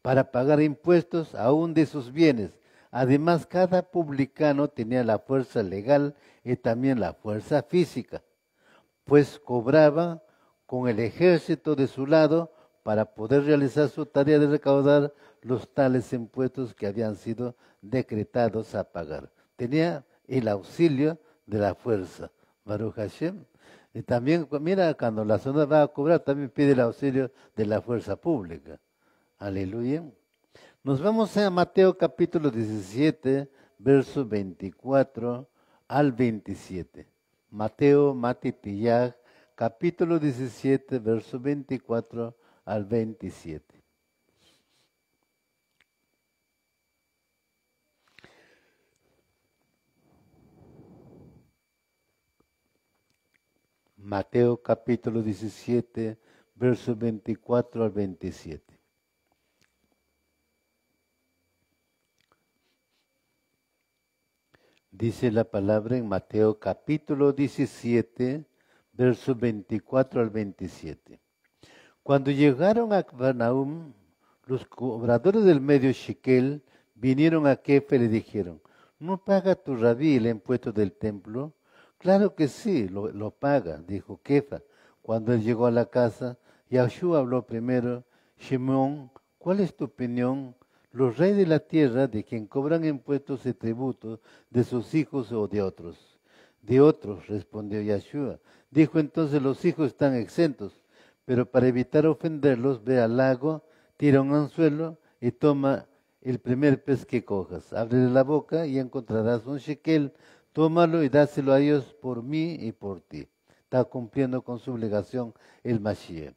para pagar impuestos aún de sus bienes. Además, cada publicano tenía la fuerza legal y también la fuerza física, pues cobraba con el ejército de su lado para poder realizar su tarea de recaudar los tales impuestos que habían sido decretados a pagar. Tenía el auxilio de la fuerza. Baruch Hashem. Y también, mira, cuando la zona va a cobrar, también pide el auxilio de la fuerza pública. Aleluya. Nos vamos a Mateo capítulo 17, versos 24 al 27. Mateo Matitiyah, capítulo 17, versos 24 al 27. Mateo capítulo 17, versos 24 al 27. Dice la palabra en Mateo capítulo 17, versos 24 al 27. Cuando llegaron a Capernaum, los cobradores del medio Shekel vinieron a Kefa y le dijeron, ¿no paga tu rabí el impuesto del templo? Claro que sí, lo paga, dijo Kefa. Cuando él llegó a la casa, Yahshua habló primero, Shimón, ¿cuál es tu opinión? Los reyes de la tierra, de quien cobran impuestos y tributos, de sus hijos o de otros. De otros, respondió Yahshua. Dijo entonces, los hijos están exentos, pero para evitar ofenderlos, ve al lago, tira un anzuelo y toma el primer pez que cojas. Ábrele la boca y encontrarás un shekel, tómalo y dáselo a ellos por mí y por ti. Está cumpliendo con su obligación el Mashiach.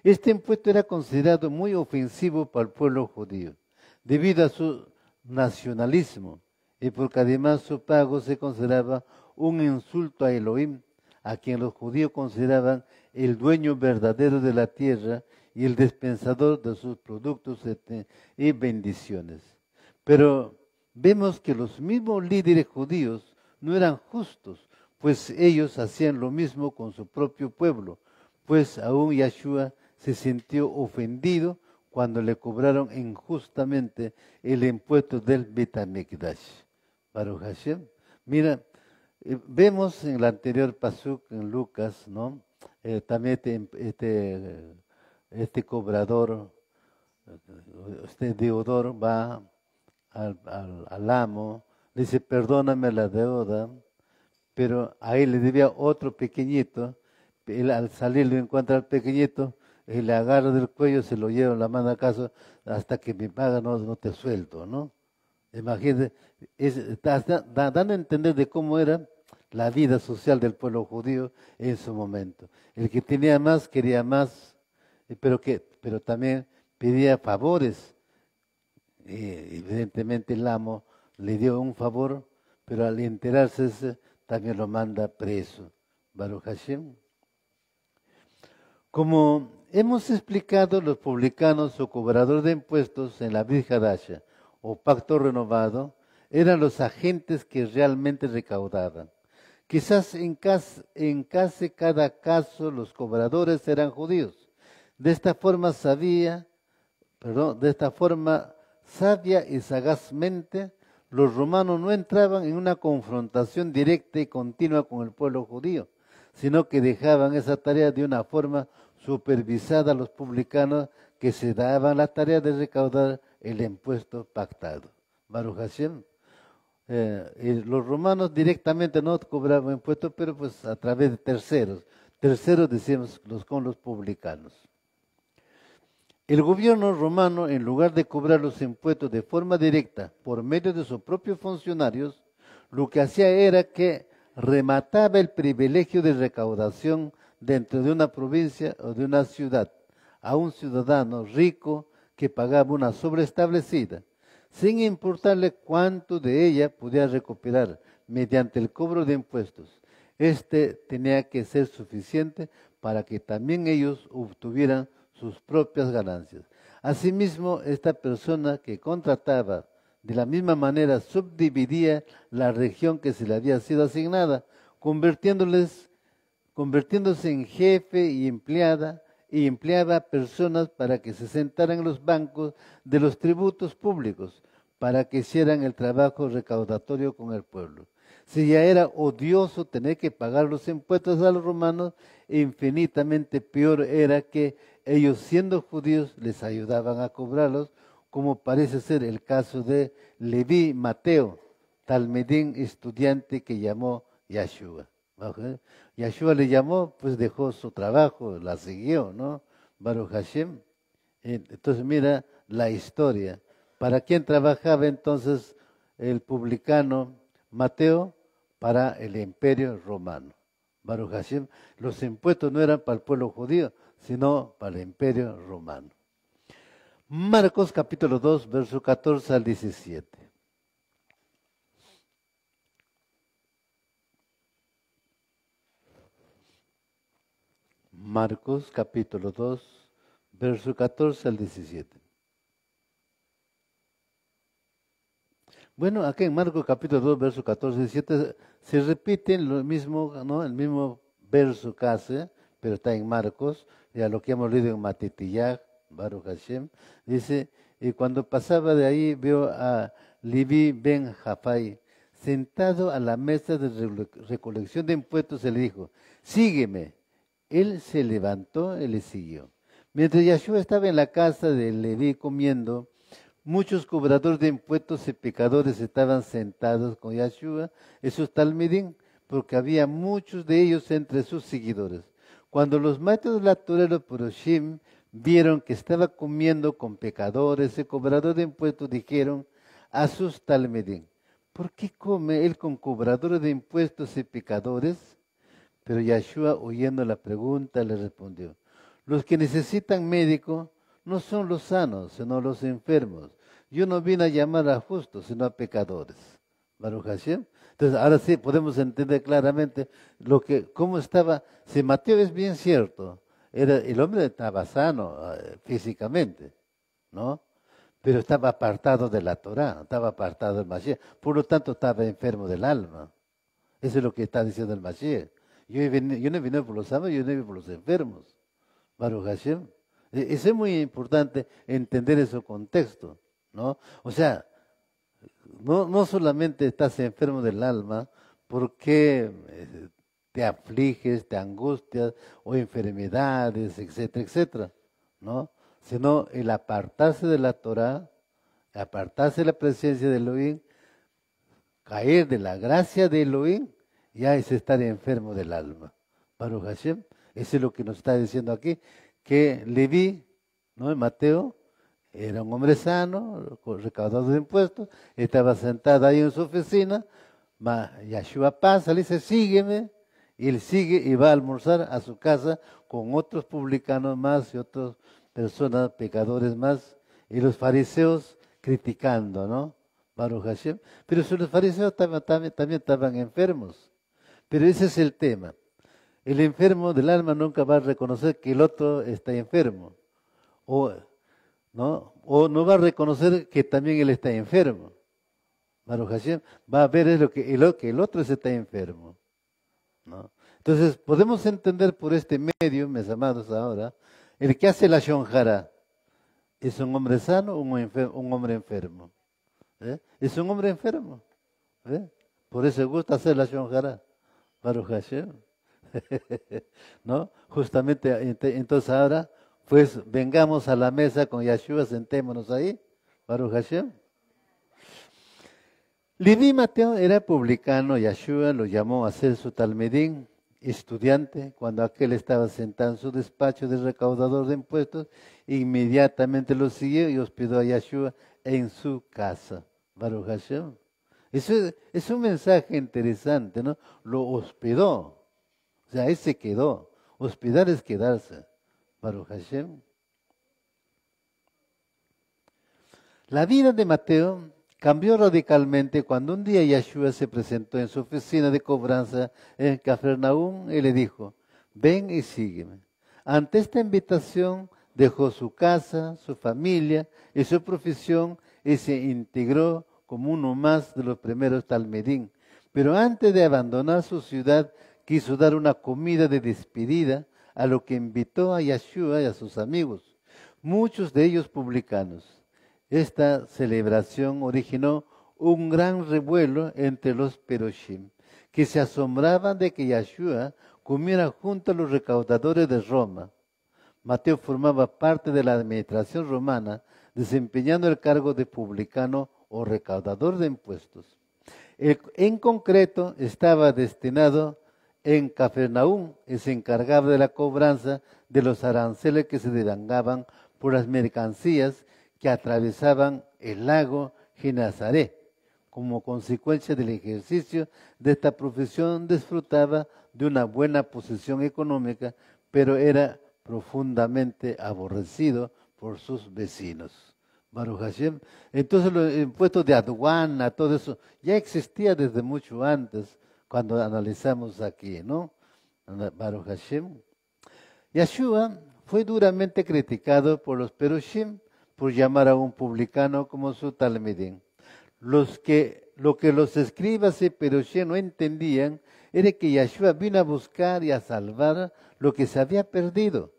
Este impuesto era considerado muy ofensivo para el pueblo judío, debido a su nacionalismo y porque además su pago se consideraba un insulto a Elohim, a quien los judíos consideraban el dueño verdadero de la tierra y el dispensador de sus productos y bendiciones. Pero vemos que los mismos líderes judíos no eran justos, pues ellos hacían lo mismo con su propio pueblo, pues aún Yahshua se sintió ofendido cuando le cobraron injustamente el impuesto del Bet HaMikdash. Baruch Hashem. Mira, vemos en el anterior pasuk en Lucas, ¿no? También este cobrador, este deudor va al amo, le dice, perdóname la deuda, pero ahí le debía otro pequeñito. Él al salir lo encuentra al pequeñito, él le agarra del cuello, se lo lleva, la manda a casa, hasta que me paga no te suelto, ¿no? Imagínate, dando a entender de cómo era la vida social del pueblo judío en su momento. El que tenía más quería más, pero también pedía favores. Evidentemente el amo le dio un favor, pero al enterarse también lo manda preso. Baruch Hashem. Como hemos explicado, los publicanos o cobradores de impuestos en la Brit Hadasha o pacto renovado eran los agentes que realmente recaudaban. Quizás en casi cada caso los cobradores eran judíos. De esta forma sabia y sagazmente, los romanos no entraban en una confrontación directa y continua con el pueblo judío, sino que dejaban esa tarea de una forma supervisada a los publicanos que se daban la tarea de recaudar el impuesto pactado. Baruch Hashem. Los romanos directamente no cobraban impuestos, pero pues a través de terceros. Terceros decimos con los publicanos. El gobierno romano, en lugar de cobrar los impuestos de forma directa por medio de sus propios funcionarios, lo que hacía era que remataba el privilegio de recaudación dentro de una provincia o de una ciudad a un ciudadano rico que pagaba una sobreestablecida, sin importarle cuánto de ella podía recuperar mediante el cobro de impuestos. Este tenía que ser suficiente para que también ellos obtuvieran sus propias ganancias. Asimismo, esta persona que contrataba de la misma manera subdividía la región que se le había sido asignada, convirtiéndose en jefe y empleaba a personas para que se sentaran en los bancos de los tributos públicos, para que hicieran el trabajo recaudatorio con el pueblo. Si ya era odioso tener que pagar los impuestos a los romanos, infinitamente peor era que ellos, siendo judíos, les ayudaban a cobrarlos, como parece ser el caso de Leví Mateo, talmidín estudiante que llamó Yahshua. Yahshua le llamó, pues dejó su trabajo, la siguió, ¿no? Baruch Hashem. Entonces mira la historia. ¿Para quién trabajaba entonces el publicano Mateo? Para el imperio romano. Baruch Hashem. Los impuestos no eran para el pueblo judío, sino para el imperio romano. Marcos capítulo 2, verso 14 al 17. Marcos capítulo 2, verso 14 al 17. Bueno, aquí en Marcos capítulo 2, verso 14 y 17 se repiten lo mismo, ¿no? El mismo verso casi, pero está en Marcos, ya lo que hemos leído en Matitiyah, Baruch Hashem, dice, y cuando pasaba de ahí veo a Leví ben Jafai sentado a la mesa de recolección de impuestos, y le dijo, sígueme. Él se levantó y le siguió. Mientras Yahshua estaba en la casa de Leví comiendo, muchos cobradores de impuestos y pecadores estaban sentados con Yahshua y sus talmidín, porque había muchos de ellos entre sus seguidores. Cuando los maestros de la Torah, los Poroshim, vieron que estaba comiendo con pecadores y cobradores de impuestos, dijeron a sus talmidín, ¿por qué come él con cobradores de impuestos y pecadores? Pero Yahshua, oyendo la pregunta, le respondió, los que necesitan médico no son los sanos, sino los enfermos. Yo no vine a llamar a justos, sino a pecadores. Baruch Hashem. Entonces, ahora sí podemos entender claramente cómo estaba. Si Mateo es bien cierto, el hombre estaba sano físicamente, ¿no? Pero estaba apartado de la Torah, estaba apartado del Mashiach. Por lo tanto, estaba enfermo del alma. Eso es lo que está diciendo el Mashiach. Yo no he venido por los sanos, yo he venido por los enfermos. Baruch Hashem. Eso es muy importante entender ese contexto, ¿no? O sea, no solamente estás enfermo del alma porque te afliges, te angustias o enfermedades, etcétera, etcétera, ¿no? Sino el apartarse de la Torah, apartarse de la presencia de Elohim, caer de la gracia de Elohim, ya es estar enfermo del alma. Baruch Hashem, eso es lo que nos está diciendo aquí, que Leví, ¿no? Mateo, era un hombre sano, recaudador de impuestos, estaba sentado ahí en su oficina, Yeshua pasa, le dice, sígueme, y él sigue y va a almorzar a su casa con otros publicanos más y otras personas, pecadores más, y los fariseos criticando, ¿no? Baruch Hashem. Pero si los fariseos también estaban enfermos. Pero ese es el tema. El enfermo del alma nunca va a reconocer que el otro está enfermo. O no va a reconocer que también él está enfermo. Baruch Hashem va a ver que el otro está enfermo, ¿no? Entonces, podemos entender por este medio, mis amados, ahora, el que hace la shonjara, ¿es un hombre sano o un hombre enfermo? Es un hombre enfermo. Por eso gusta hacer la shonjara. Baruch Hashem. ¿No? Justamente, entonces ahora, pues vengamos a la mesa con Yeshua, sentémonos ahí. Baruch Hashem. Leví Mateo era publicano, Yeshua lo llamó a ser su talmidín, estudiante, cuando aquel estaba sentado en su despacho de recaudador de impuestos, inmediatamente lo siguió y hospedó a Yeshua en su casa. Baruch Hashem. Eso es un mensaje interesante, ¿no? Lo hospedó. O sea, él se quedó. Hospedar es quedarse. Baruch Hashem. La vida de Mateo cambió radicalmente cuando un día Yeshua se presentó en su oficina de cobranza en Cafarnaúm y le dijo, ven y sígueme. Ante esta invitación dejó su casa, su familia y su profesión y se integró como uno más de los primeros talmidín. Pero antes de abandonar su ciudad, quiso dar una comida de despedida, a lo que invitó a Yeshua y a sus amigos, muchos de ellos publicanos. Esta celebración originó un gran revuelo entre los peroshim, que se asombraban de que Yeshua comiera junto a los recaudadores de Roma. Mateo formaba parte de la administración romana, desempeñando el cargo de publicano o recaudador de impuestos. En concreto, estaba destinado en Cafarnaúm y se encargaba de la cobranza de los aranceles que se devengaban por las mercancías que atravesaban el lago Genezaret. Como consecuencia del ejercicio de esta profesión, disfrutaba de una buena posición económica, pero era profundamente aborrecido por sus vecinos. Baruch Hashem. Entonces los impuestos de aduana, todo eso, ya existía desde mucho antes, cuando analizamos aquí, ¿no? Baruch Hashem. Yeshua fue duramente criticado por los perushim por llamar a un publicano como su talmidín. Lo que los escribas y perushim no entendían era que Yeshua vino a buscar y a salvar lo que se había perdido,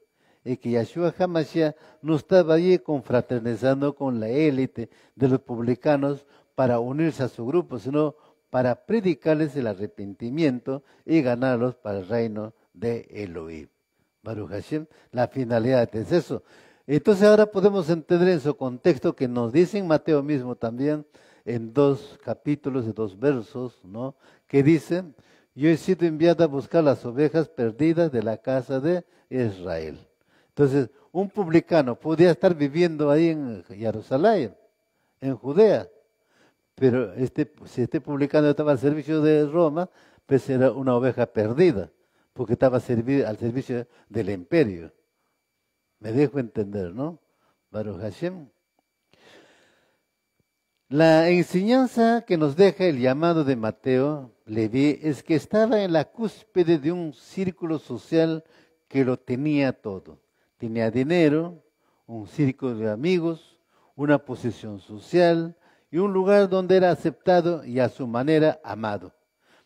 y que Yeshua Hamashiach no estaba allí confraternizando con la élite de los publicanos para unirse a su grupo, sino para predicarles el arrepentimiento y ganarlos para el reino de Elohim. Baruch Hashem, la finalidad es eso. Entonces ahora podemos entender en su contexto que nos dice en Mateo mismo también, en 2 capítulos y 2 versos, ¿no? Que dice, yo he sido enviado a buscar las ovejas perdidas de la casa de Israel. Entonces, un publicano podía estar viviendo ahí en Jerusalén, en Judea, pero si este publicano estaba al servicio de Roma, pues era una oveja perdida, porque estaba al servicio del imperio. Me dejo entender, ¿no? Baruch Hashem. La enseñanza que nos deja el llamado de Mateo, Leví, es que estaba en la cúspide de un círculo social que lo tenía todo. Tenía dinero, un círculo de amigos, una posición social y un lugar donde era aceptado y a su manera amado.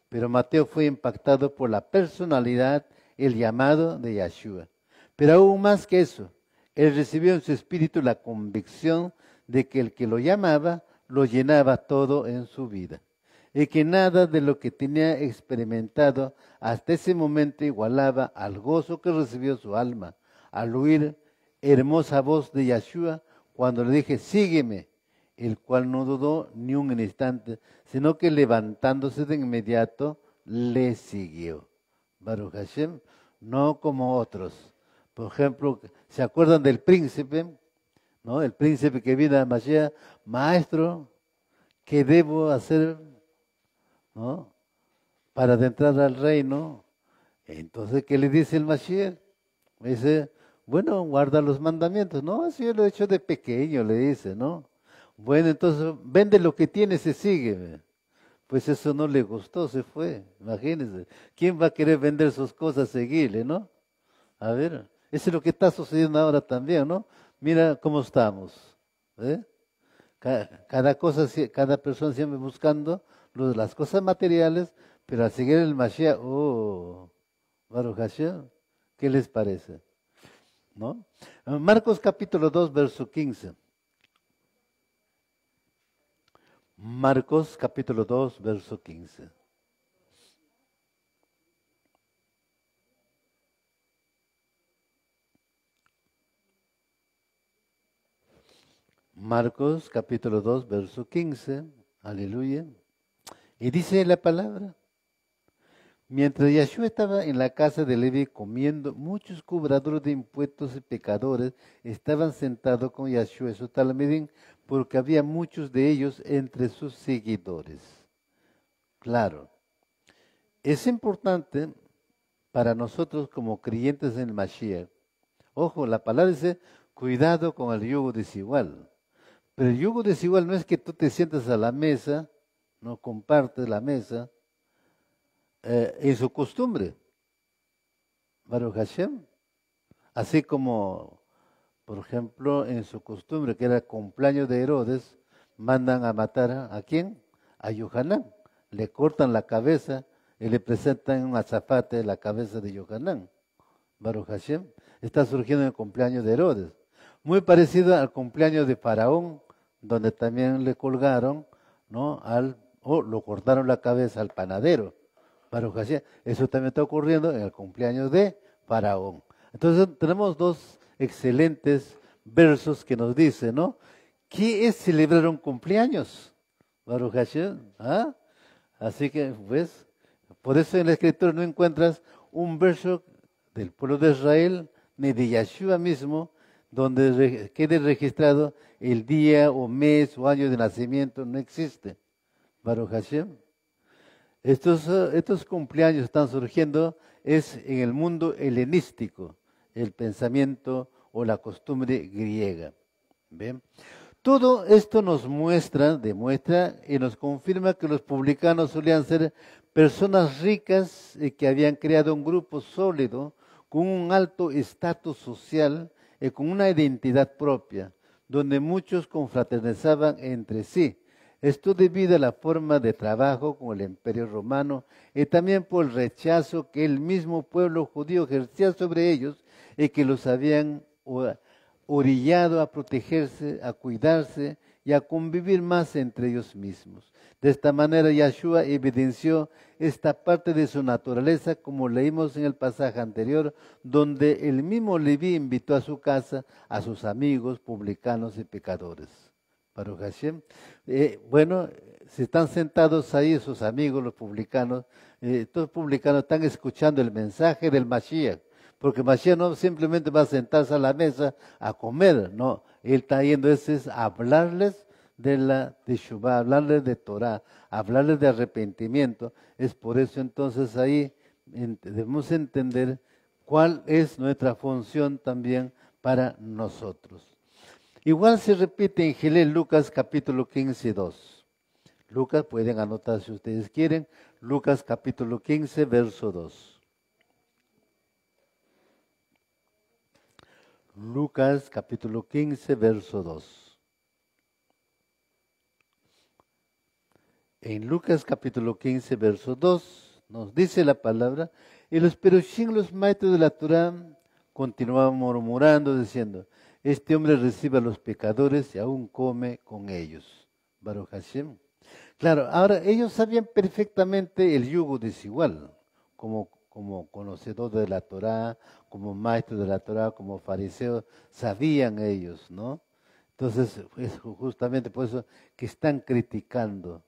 Pero Mateo fue impactado por la personalidad, el llamado de Yeshua. Pero aún más que eso, él recibió en su espíritu la convicción de que el que lo llamaba lo llenaba todo en su vida, y que nada de lo que tenía experimentado hasta ese momento igualaba al gozo que recibió su alma al oír hermosa voz de Yeshua cuando le dije, sígueme, el cual no dudó ni un instante, sino que levantándose de inmediato, le siguió. Baruch Hashem, no como otros. Por ejemplo, ¿se acuerdan del príncipe? ¿No? El príncipe que vino a Mashiach, maestro, ¿qué debo hacer? ¿No? Para entrar al reino. Entonces, ¿qué le dice el Mashiach? Me dice, bueno, guarda los mandamientos. No, así yo lo he hecho de pequeño, le dice, ¿no? Bueno, entonces, vende lo que tienes y sígueme. Pues eso no le gustó, se fue. Imagínense. ¿Quién va a querer vender sus cosas, seguirle, no? A ver, eso es lo que está sucediendo ahora también, ¿no? Mira cómo estamos. ¿Eh? Cada cosa, cada persona siempre buscando las cosas materiales, pero al seguir el Mashiach, Baruch Hashem, ¿qué les parece? ¿No? Marcos capítulo 2, verso 15. Marcos capítulo 2, verso 15. Marcos capítulo 2, verso 15. Aleluya. Y dice la palabra. Mientras Yeshua estaba en la casa de Levi comiendo, muchos cobradores de impuestos y pecadores estaban sentados con Yeshua en su talmidín, porque había muchos de ellos entre sus seguidores. Claro, es importante para nosotros como creyentes en el Mashiach. Ojo, la palabra dice, cuidado con el yugo desigual. Pero el yugo desigual no es que tú te sientas a la mesa, no compartes la mesa, en su costumbre. Baruch Hashem. Así como, por ejemplo, en su costumbre, que era el cumpleaños de Herodes, mandan a matar ¿a quién? A Yohanan. Le cortan la cabeza y le presentan en un azafate la cabeza de Yohanan. Baruch Hashem. Está surgiendo en el cumpleaños de Herodes. Muy parecido al cumpleaños de Faraón, donde también le colgaron, ¿no? Lo cortaron la cabeza al panadero. Baruch Hashem. Eso también está ocurriendo en el cumpleaños de Faraón. Entonces tenemos dos excelentes versos que nos dicen, ¿no? ¿Qué es celebrar un cumpleaños? Baruch Hashem. ¿Ah? Así que, pues, por eso en la Escritura no encuentras un verso del pueblo de Israel, ni de Yeshua mismo, donde quede registrado el día o mes o año de nacimiento, no existe. Baruch Hashem. Estos cumpleaños están surgiendo es en el mundo helenístico, el pensamiento o la costumbre griega. ¿Ven? Todo esto demuestra y nos confirma que los publicanos solían ser personas ricas y que habían creado un grupo sólido con un alto estatus social y con una identidad propia, donde muchos confraternizaban entre sí. Esto debido a la forma de trabajo con el Imperio Romano y también por el rechazo que el mismo pueblo judío ejercía sobre ellos y que los habían orillado a protegerse, a cuidarse y a convivir más entre ellos mismos. De esta manera, Yeshua evidenció esta parte de su naturaleza, como leímos en el pasaje anterior, donde el mismo Leví invitó a su casa a sus amigos, publicanos y pecadores. Baruch Hashem. Bueno, si están sentados ahí sus amigos, los publicanos, estos publicanos están escuchando el mensaje del Mashiach, porque Mashiach no simplemente va a sentarse a la mesa a comer, no, él está yendo a hablarles de la Teshuvah, hablarles de Torah, hablarles de arrepentimiento. Es por eso entonces ahí debemos entender cuál es nuestra función también para nosotros. Igual se repite en Gilel Lucas capítulo 15, 2. Lucas, pueden anotar si ustedes quieren, Lucas capítulo 15, verso 2. Lucas capítulo 15, verso 2. En Lucas capítulo 15, verso 2, nos dice la palabra, y los perushim, los maestros de la Torah, continuaban murmurando, diciendo, este hombre recibe a los pecadores y aún come con ellos. Baruch Hashem. Claro, ahora ellos sabían perfectamente el yugo desigual, como conocedor de la Torah, como maestro de la Torah, como fariseos, sabían ellos, ¿no? Entonces, es justamente por eso que están criticando.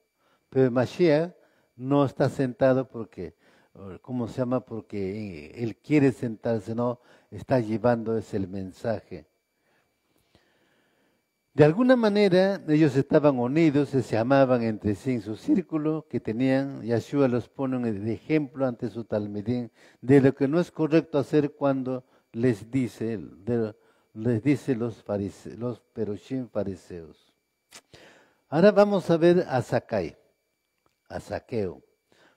Pero Mashiach no está sentado porque, ¿cómo se llama? Porque él quiere sentarse, no, está llevando ese el mensaje. De alguna manera ellos estaban unidos, se amaban entre sí en su círculo que tenían. Yeshua los pone de ejemplo ante su talmidín de lo que no es correcto hacer cuando les dice los perushim fariseos. Ahora vamos a ver a Zaqueo.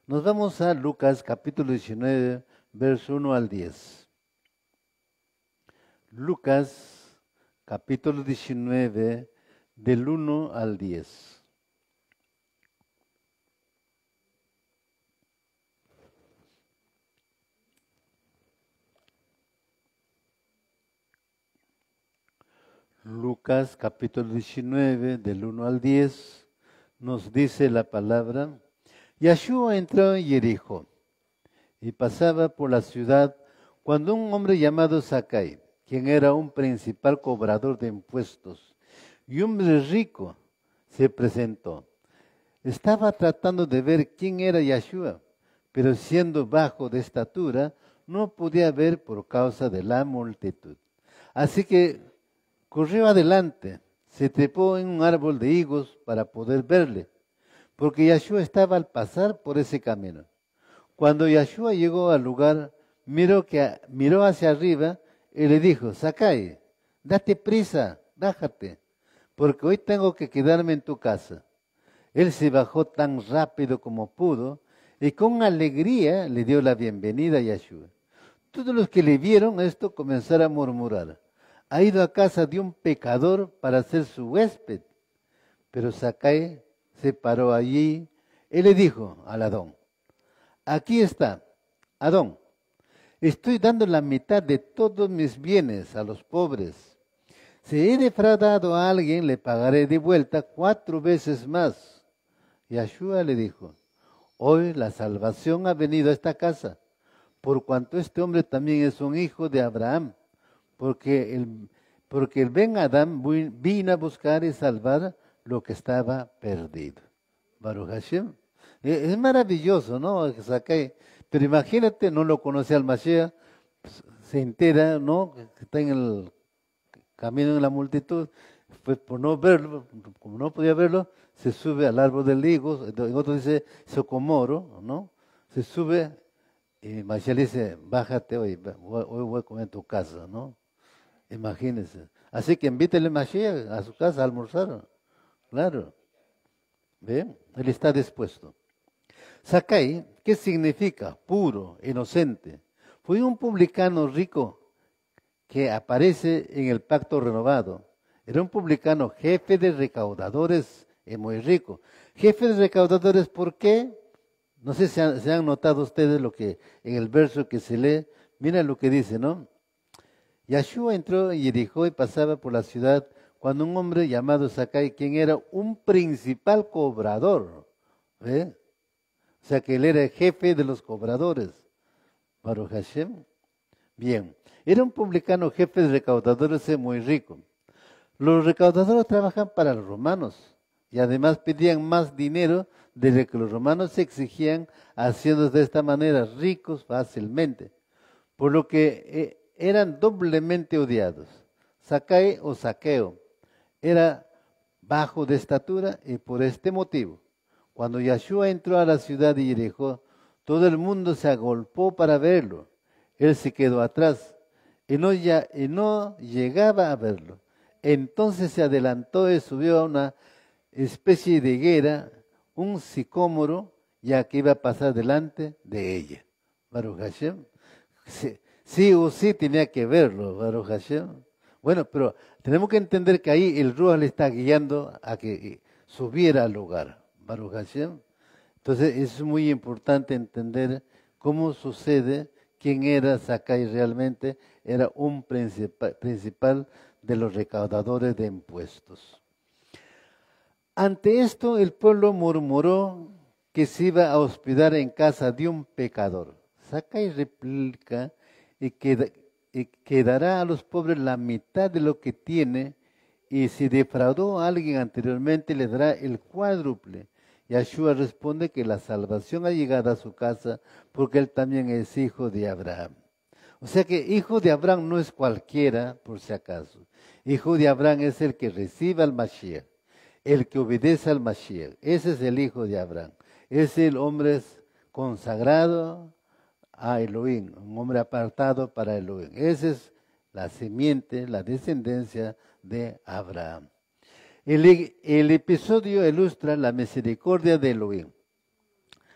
Nos vamos a Lucas capítulo 19, verso 1 al 10. Lucas capítulo 19, del 1 al 10. Lucas capítulo 19, del 1 al 10, nos dice la palabra: Yeshua entró en Jericó y pasaba por la ciudad cuando un hombre llamado Zaqueo, quien era un principal cobrador de impuestos y un hombre rico, se presentó. Estaba tratando de ver quién era Yeshua, pero siendo bajo de estatura, no podía ver por causa de la multitud. Así que corrió adelante, se trepó en un árbol de higos para poder verle, porque Yeshua estaba al pasar por ese camino. Cuando Yeshua llegó al lugar, miró hacia arriba y le dijo: Zaqueo, date prisa, bájate, porque hoy tengo que quedarme en tu casa. Él se bajó tan rápido como pudo y con alegría le dio la bienvenida a Yeshua. Todos los que le vieron esto comenzaron a murmurar: ha ido a casa de un pecador para ser su huésped. Pero Zaqueo se paró allí y le dijo al Adón: aquí está, Adón, estoy dando la mitad de todos mis bienes a los pobres. Si he defraudado a alguien, le pagaré de vuelta 4 veces más. Yeshua le dijo: hoy la salvación ha venido a esta casa, por cuanto este hombre también es un hijo de Abraham, porque el Ben Adán vino a buscar y salvar lo que estaba perdido. Baruch Hashem. Es maravilloso, ¿no? Zaqueo. Pero imagínate, no lo conoce al Mashiach, pues, se entera, ¿no? Que está en el camino en la multitud, pues por no verlo, como no podía verlo, se sube al árbol del higo, en otro dice socomoro, ¿no? Se sube y Mashiach le dice: bájate hoy voy a comer en tu casa, ¿no? Imagínense. Así que invítele Mashiach a su casa a almorzar, claro. ¿Ve? Él está dispuesto. Zaqueo, ¿qué significa? Puro, inocente. Fue un publicano rico que aparece en el pacto renovado. Era un publicano, jefe de recaudadores y muy rico. Jefe de recaudadores, ¿por qué? No sé si se han notado ustedes lo que en el verso que se lee, mira lo que dice, ¿no? Yeshua entró en Jericó y pasaba por la ciudad cuando un hombre llamado Zaqueo, quien era un principal cobrador, ¿ve? O sea que él era el jefe de los cobradores. Baruch Hashem. Bien, era un publicano, jefe de recaudadores muy rico. Los recaudadores trabajan para los romanos y además pedían más dinero de lo que los romanos exigían, haciendo de esta manera ricos fácilmente, por lo que eran doblemente odiados. Zaqueo era bajo de estatura y por este motivo, cuando Yeshua entró a la ciudad de Jericó, todo el mundo se agolpó para verlo. Él se quedó atrás y no llegaba a verlo. Entonces se adelantó y subió a una especie de higuera, un sicómoro, ya que iba a pasar delante de ella. Baruch Hashem. Sí o sí tenía que verlo, Baruch Hashem. Bueno, pero tenemos que entender que ahí el Ruach le está guiando a que subiera al lugar. Baruch Hashem. Entonces es muy importante entender cómo sucede, quién era Zaqueo realmente, era un principal de los recaudadores de impuestos. Ante esto el pueblo murmuró que se iba a hospedar en casa de un pecador. Zaqueo replica y que dará a los pobres la mitad de lo que tiene, y si defraudó a alguien anteriormente le dará el cuádruple. Yahshua responde que la salvación ha llegado a su casa porque él también es hijo de Abraham. O sea que hijo de Abraham no es cualquiera, por si acaso. Hijo de Abraham es el que recibe al Mashiach, el que obedece al Mashiach. Ese es el hijo de Abraham. Es el hombre consagrado a Elohim, un hombre apartado para Elohim. Esa es la simiente, la descendencia de Abraham. El episodio ilustra la misericordia de Elohim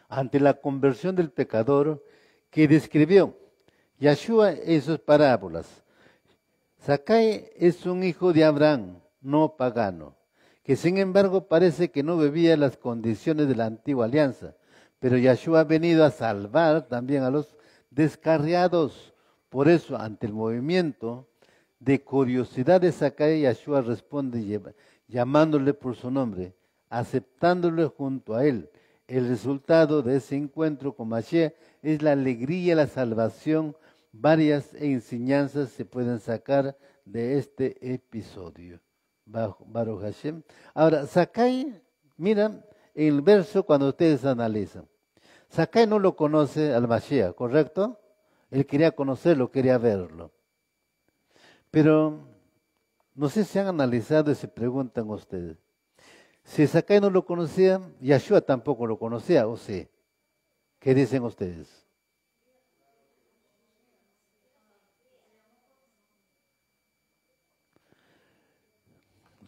ante la conversión del pecador que describió Yahshua en sus parábolas. Zakai es un hijo de Abraham, no pagano, que sin embargo parece que no bebía las condiciones de la antigua alianza, pero Yahshua ha venido a salvar también a los descarriados. Por eso, ante el movimiento de curiosidad de Zakai, Yahshua responde llamándole por su nombre, aceptándole junto a él. El resultado de ese encuentro con Mashiach es la alegría, la salvación. Varias enseñanzas se pueden sacar de este episodio. Baruch Hashem. Ahora, Zakai, mira, el verso cuando ustedes analizan. Zakai no lo conoce al Mashiach, ¿correcto? Él quería conocerlo, quería verlo. Pero no sé si han analizado y se preguntan ustedes. Si Zakai no lo conocía, Yahshua tampoco lo conocía, ¿o sí? ¿Qué dicen ustedes?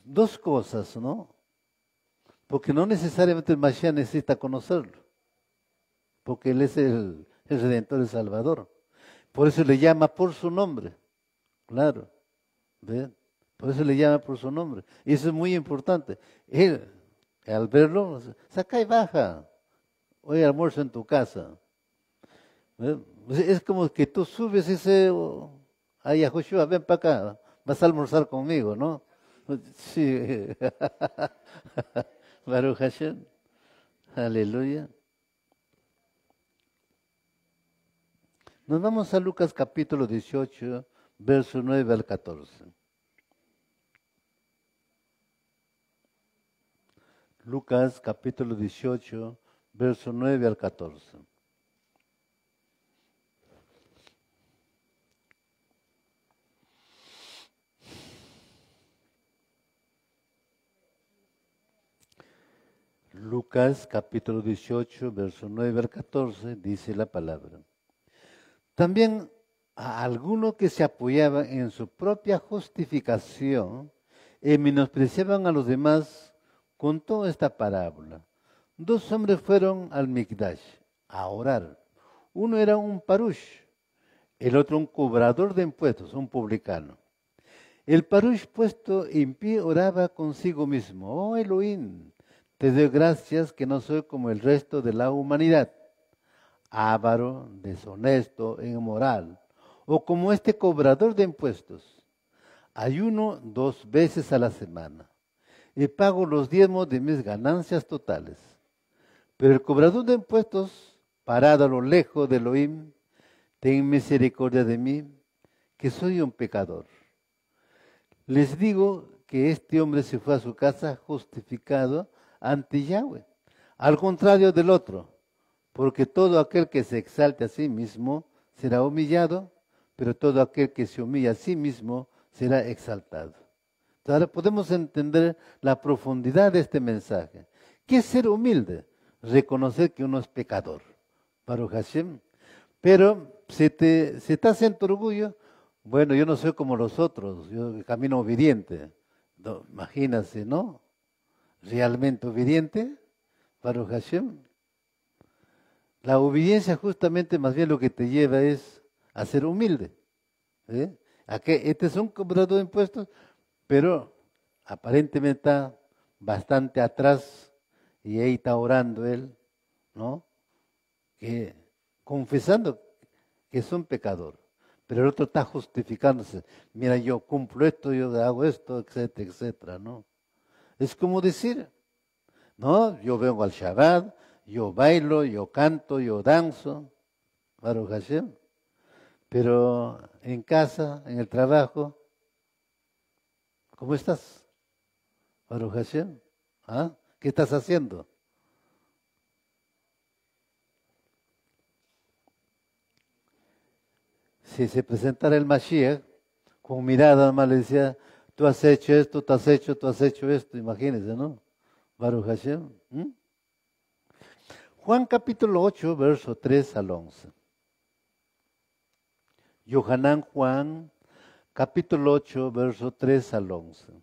Dos cosas, ¿no? Porque no necesariamente el Mashiach necesita conocerlo, porque él es el Redentor, el Salvador. Por eso le llama por su nombre, claro, ¿ven? Por eso le llama por su nombre. Y eso es muy importante. Él, al verlo, saca y baja. Hoy almuerzo en tu casa. ¿Ven? Es como que tú subes y dices, ay, Joshua, ven para acá, vas a almorzar conmigo, ¿no? Sí. Baruch Hashem. Aleluya. Nos vamos a Lucas capítulo 18, verso 9 al 14. Lucas capítulo 18, verso 9 al 14. Lucas capítulo 18, verso 9 al 14, dice la palabra. También a algunos que se apoyaban en su propia justificación y menospreciaban a los demás, contó esta parábola. Dos hombres fueron al Mikdash a orar. Uno era un parush, el otro un cobrador de impuestos, un publicano. El parush puesto en pie oraba consigo mismo. Oh Elohim, te doy gracias que no soy como el resto de la humanidad, avaro, deshonesto, inmoral, o como este cobrador de impuestos. Ayuno 2 veces a la semana y pago los diezmos de mis ganancias totales. Pero el cobrador de impuestos, parado a lo lejos de Elohim, ten misericordia de mí, que soy un pecador. Les digo que este hombre se fue a su casa justificado ante Yahweh, al contrario del otro, porque todo aquel que se exalte a sí mismo será humillado, pero todo aquel que se humilla a sí mismo será exaltado. Entonces, ahora podemos entender la profundidad de este mensaje. ¿Qué es ser humilde? Reconocer que uno es pecador, Baruch Hashem. Pero si estás en tu orgullo, bueno, yo no soy como los otros, yo camino obediente. No, imagínate, ¿no? Realmente obediente, Baruch Hashem. La obediencia justamente más bien lo que te lleva es a ser humilde. ¿Eh? ¿A qué? Este es un cobrador de impuestos, pero aparentemente está bastante atrás y ahí está orando él, ¿no? Que, confesando que es un pecador. Pero el otro está justificándose. Mira, yo cumplo esto, yo hago esto, etcétera, etcétera, ¿no? Es como decir, no, yo vengo al Shabbat, yo bailo, yo canto, yo danzo, Baruch Hashem. Pero en casa, en el trabajo, ¿cómo estás? Baruch Hashem. ¿Ah? ¿Qué estás haciendo? si se presentara el Mashiach, con mirada nomás le decía, tú has hecho esto, tú has hecho esto, imagínense, ¿no? Baruch Hashem. Juan capítulo 8, verso 3 al 11. Yohanan Juan, capítulo 8, verso 3 al 11.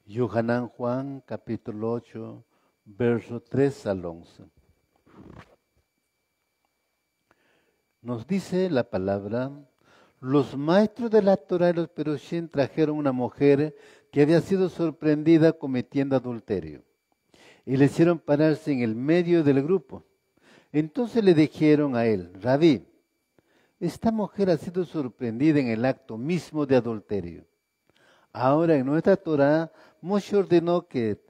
Yohanan Juan, capítulo 8, verso 3 al 11. Nos dice la palabra, los maestros de la Torah y los Perushim trajeron una mujer que había sido sorprendida cometiendo adulterio y le hicieron pararse en el medio del grupo. Entonces le dijeron a él, Rabí, esta mujer ha sido sorprendida en el acto mismo de adulterio. Ahora en nuestra Torah, Moshe ordenó que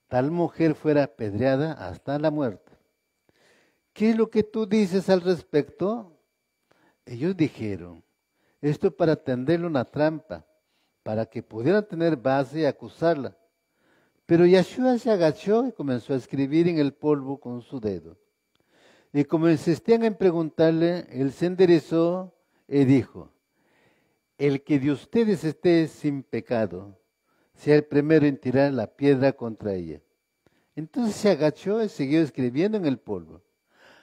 tal mujer fuera apedreada hasta la muerte. ¿Qué es lo que tú dices al respecto? Ellos dijeron, esto para tenderle una trampa, para que pudieran tener base y acusarla. Pero Yeshua se agachó y comenzó a escribir en el polvo con su dedo. Y como insistían en preguntarle, él se enderezó y dijo, el que de ustedes esté sin pecado, sea el primero en tirar la piedra contra ella. Entonces se agachó y siguió escribiendo en el polvo.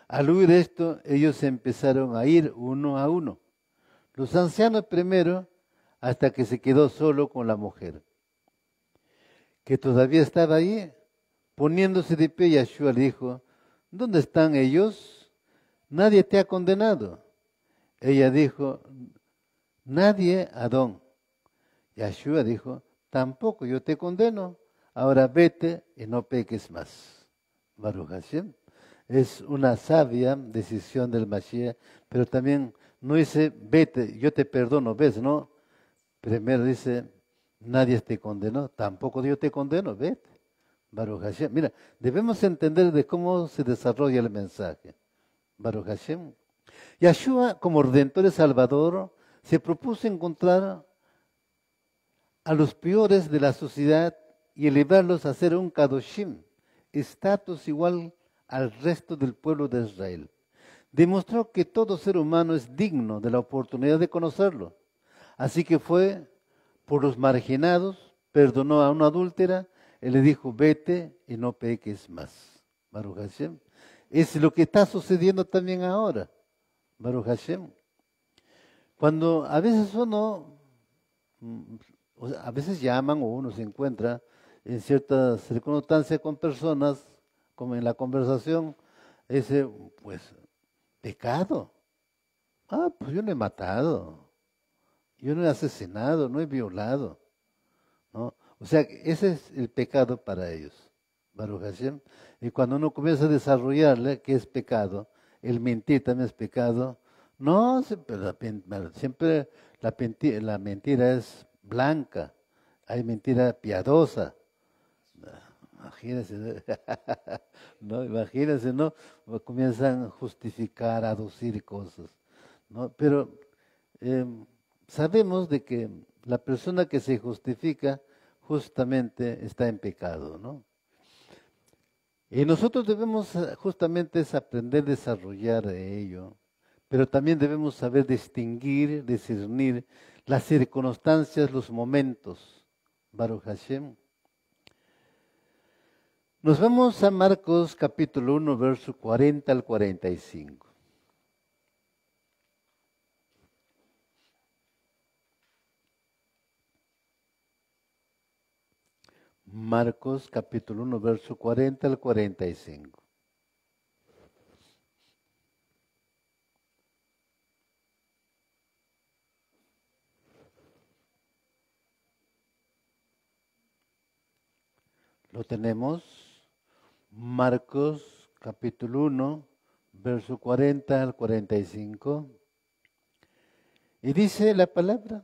Al oír esto, ellos empezaron a ir uno a uno. Los ancianos primero, hasta que se quedó solo con la mujer, que todavía estaba ahí. Poniéndose de pie, Yeshua le dijo, ¿dónde están ellos? Nadie te ha condenado. Ella dijo, nadie, Adón. Yeshua dijo, tampoco yo te condeno. Ahora vete y no peques más. Baruch Hashem. Es una sabia decisión del Mashiach, pero también no dice, vete, yo te perdono, ¿ves? No, primero dice, nadie te condenó, tampoco yo te condeno, vete. Baruch Hashem. Mira, debemos entender de cómo se desarrolla el mensaje. Baruch Hashem. Yeshua, como Redentor y Salvador, se propuso encontrar a los peores de la sociedad y elevarlos a ser un Kadoshim, estatus igual al resto del pueblo de Israel. Demostró que todo ser humano es digno de la oportunidad de conocerlo. Así que fue por los marginados, perdonó a una adúltera y le dijo, vete y no peques más. Baruch Hashem. Es lo que está sucediendo también ahora. Baruch Hashem. Cuando a veces a veces llaman o uno se encuentra en ciertas circunstancias con personas, como en la conversación, ese, pues, pecado. Pues yo no he matado, yo no he asesinado, no he violado, ¿no? O sea, ese es el pecado para ellos, Baruch Hashem. Y cuando uno comienza a desarrollarle qué es pecado, el mentir también es pecado. No, siempre la mentira es blanca, hay mentira piadosa. Imagínense, ¿no? Imagínense, ¿no? Comienzan a justificar, a aducir cosas, ¿no? Pero sabemos de que la persona que se justifica justamente está en pecado, ¿no? Y nosotros debemos justamente aprender a desarrollar ello, pero también debemos saber distinguir, discernir las circunstancias, los momentos. Baruch Hashem. Nos vamos a Marcos capítulo 1, verso 40 al 45. Marcos capítulo 1, verso 40 al 45. Lo tenemos. Marcos capítulo 1, verso 40 al 45. Y dice la palabra,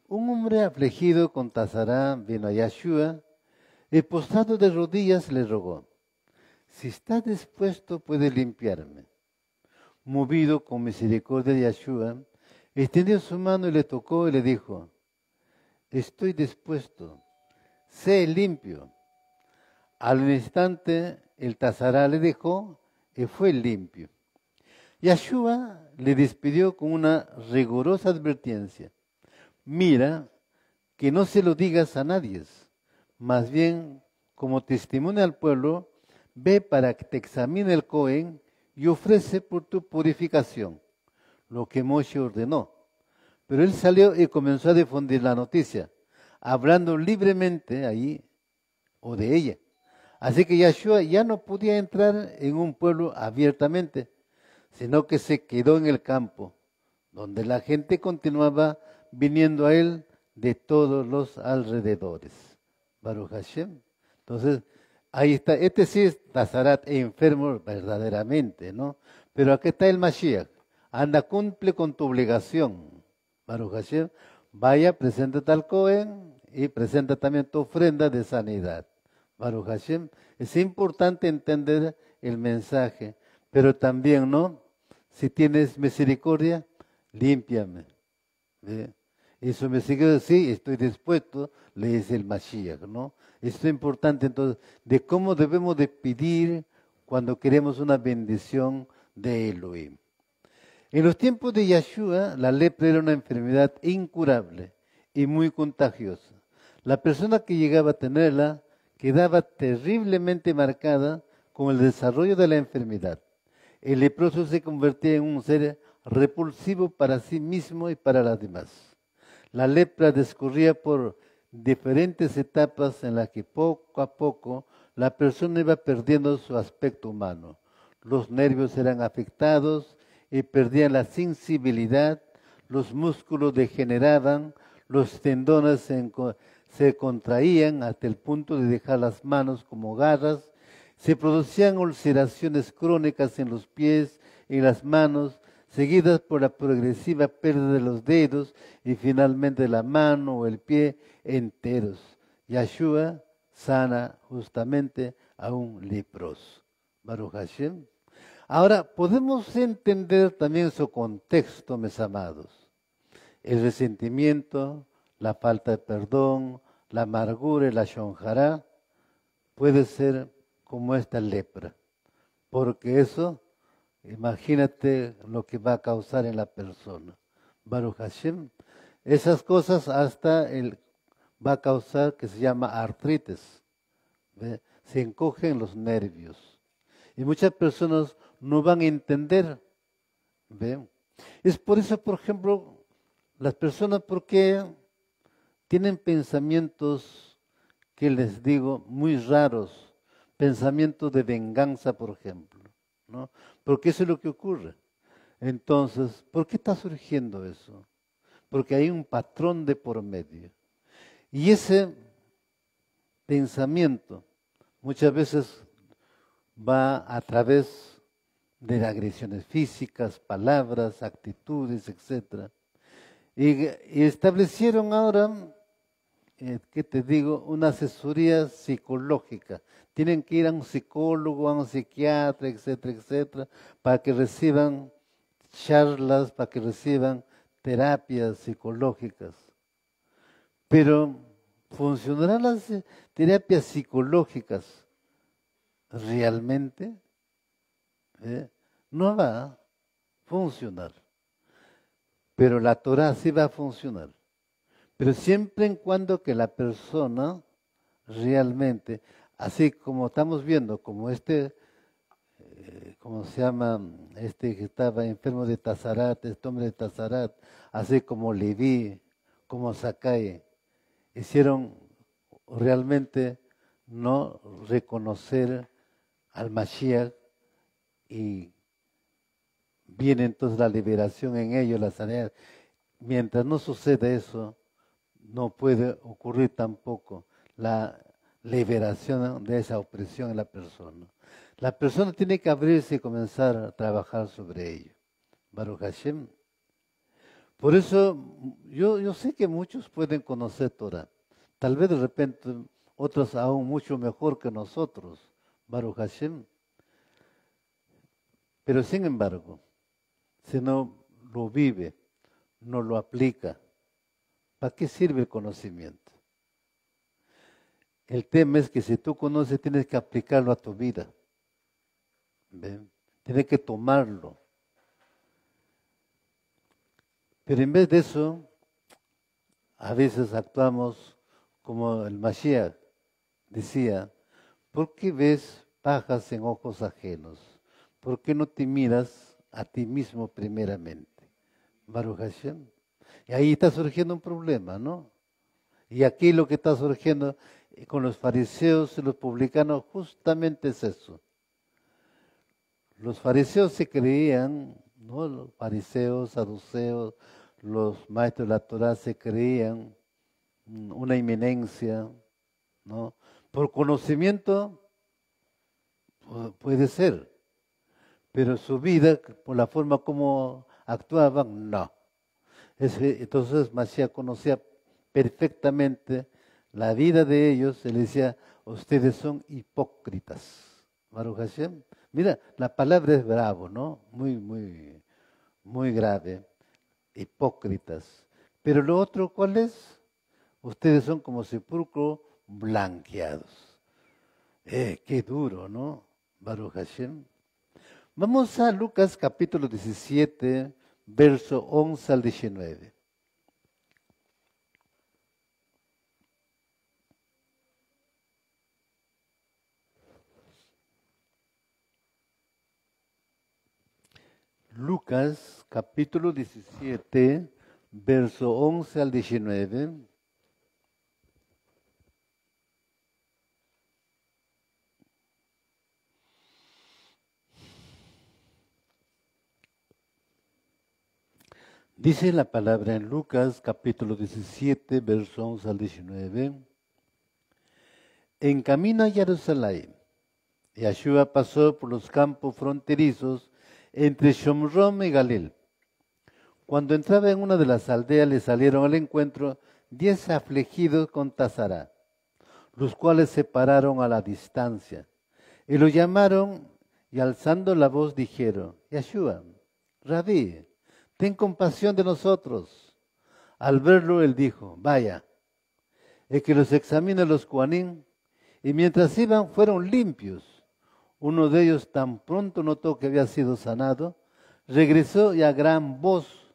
un hombre afligido con Tazará vino a Yeshua y postrado de rodillas le rogó, si está dispuesto puede limpiarme. Movido con misericordia de Yeshua, Extendió su mano y le tocó y le dijo, estoy dispuesto, sé limpio. Al instante el Tazará le dejó y fue limpio. Yeshua le despidió con una rigurosa advertencia. Mira que no se lo digas a nadie, más bien como testimonio al pueblo, ve para que te examine el Cohen y ofrece por tu purificación lo que Moshe ordenó. Pero él salió y comenzó a difundir la noticia, hablando libremente ahí o de ella. Así que Yeshua ya no podía entrar en un pueblo abiertamente, sino que se quedó en el campo, donde la gente continuaba viniendo a él de todos los alrededores. Baruch Hashem. Entonces, ahí está, este sí es Tazarat enfermo verdaderamente, ¿no? Pero aquí está el Mashiach. Anda, cumple con tu obligación. Baruch Hashem, vaya, preséntate al Cohen y presenta también tu ofrenda de sanidad. Baruch Hashem, es importante entender el mensaje, pero también, ¿no? Si tienes misericordia, límpiame. ¿Ve? Eso me sigue, sí, estoy dispuesto, le dice el Mashiach, ¿no? Esto es importante entonces, de cómo debemos de pedir cuando queremos una bendición de Elohim. En los tiempos de Yeshua, la lepra era una enfermedad incurable y muy contagiosa. La persona que llegaba a tenerla quedaba terriblemente marcada con el desarrollo de la enfermedad. El leproso se convertía en un ser repulsivo para sí mismo y para las demás. La lepra discurría por diferentes etapas en las que poco a poco la persona iba perdiendo su aspecto humano. Los nervios eran afectados y perdían la sensibilidad, los músculos degeneraban, los tendones se contraían hasta el punto de dejar las manos como garras, se producían ulceraciones crónicas en los pies y las manos, seguidas por la progresiva pérdida de los dedos y finalmente la mano o el pie enteros. Yeshua sana justamente a un leproso. Baruch Hashem. Ahora, podemos entender también su contexto, mis amados. El resentimiento, la falta de perdón, la amargura y la shonjará puede ser como esta lepra, porque eso, imagínate lo que va a causar en la persona. Baruch Hashem, esas cosas va a causar que se llama artritis, ¿ve? Se encogen los nervios. Y muchas personas no van a entender, ¿ve? Es por eso, por ejemplo, las personas, porque tienen pensamientos que les digo muy raros, pensamientos de venganza, por ejemplo, ¿no? Porque eso es lo que ocurre. Entonces, ¿por qué está surgiendo eso? Porque hay un patrón de por medio. Y ese pensamiento muchas veces va a través de agresiones físicas, palabras, actitudes, etc. Y establecieron ahora, ¿qué te digo? Una asesoría psicológica. Tienen que ir a un psicólogo, a un psiquiatra, etcétera, etcétera, para que reciban charlas, para que reciban terapias psicológicas. Pero, ¿funcionarán las terapias psicológicas realmente? No va a funcionar. Pero la Torah sí va a funcionar. Pero siempre en cuando que la persona realmente, así como estamos viendo, como ¿cómo se llama? Este que estaba enfermo de Tazarat, este hombre de Tazarat, así como Leví, como Sakai, hicieron realmente no reconocer al Mashiach y viene entonces la liberación en ellos, la sanidad. Mientras no suceda eso, no puede ocurrir tampoco la liberación de esa opresión en la persona. La persona tiene que abrirse y comenzar a trabajar sobre ello. Baruch Hashem. Por eso yo sé que muchos pueden conocer Torah. Tal vez de repente otros aún mucho mejor que nosotros. Baruch Hashem. Pero sin embargo, si no lo vive, no lo aplica. ¿Para qué sirve el conocimiento? El tema es que si tú conoces, tienes que aplicarlo a tu vida. ¿Ven? Tienes que tomarlo. Pero en vez de eso, a veces actuamos como el Mashiach decía, ¿por qué ves pajas en ojos ajenos? ¿Por qué no te miras a ti mismo primeramente? Baruch Hashem. Y ahí está surgiendo un problema, ¿no? Y aquí lo que está surgiendo con los fariseos y los publicanos justamente es eso. Los fariseos se creían, ¿no? Los fariseos, saduceos, los maestros de la Torah se creían una eminencia, ¿no? Por conocimiento puede ser, pero su vida, por la forma como actuaban, no. Entonces Mashiach conocía perfectamente la vida de ellos, él decía, ustedes son hipócritas. Baruch Hashem. Mira, la palabra es bravo, ¿no? Muy grave. Hipócritas. Pero lo otro, ¿cuál es? Ustedes son como sepulcro blanqueados. Qué duro, ¿no? Baruch Hashem. Vamos a Lucas capítulo 17, verso 11 al 19. Lucas capítulo 17, verso 11 al 19. Dice la palabra en Lucas capítulo 17, verso 11 al 19. En camino a Jerusalén, Yeshua pasó por los campos fronterizos entre Shomrom y Galil. Cuando entraba en una de las aldeas le salieron al encuentro 10 afligidos con Tazará, los cuales se pararon a la distancia y lo llamaron y alzando la voz dijeron, Yeshua, Rabí, ten compasión de nosotros. Al verlo él dijo, vaya, el que los examine los Kohanim, y mientras iban fueron limpios. Uno de ellos tan pronto notó que había sido sanado, regresó y a gran voz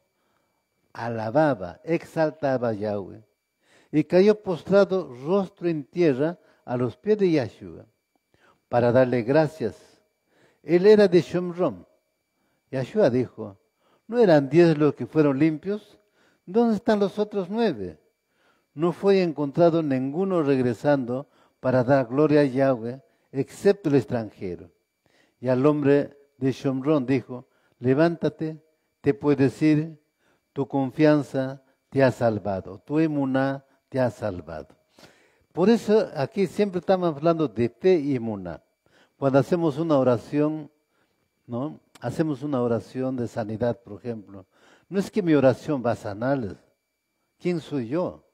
alababa, exaltaba a Yahweh, y cayó postrado rostro en tierra a los pies de Yeshua, para darle gracias. Él era de Shomrom. Yeshua dijo, ¿no eran 10 los que fueron limpios? ¿Dónde están los otros 9? No fue encontrado ninguno regresando para dar gloria a Yahweh, excepto el extranjero. Y al hombre de Shomrón dijo, levántate, te puedes ir, tu confianza te ha salvado, tu emuná te ha salvado. Por eso aquí siempre estamos hablando de fe y emuná. Cuando hacemos una oración, ¿no? Hacemos una oración de sanidad, por ejemplo. No es que mi oración va a sanarles. ¿Quién soy yo?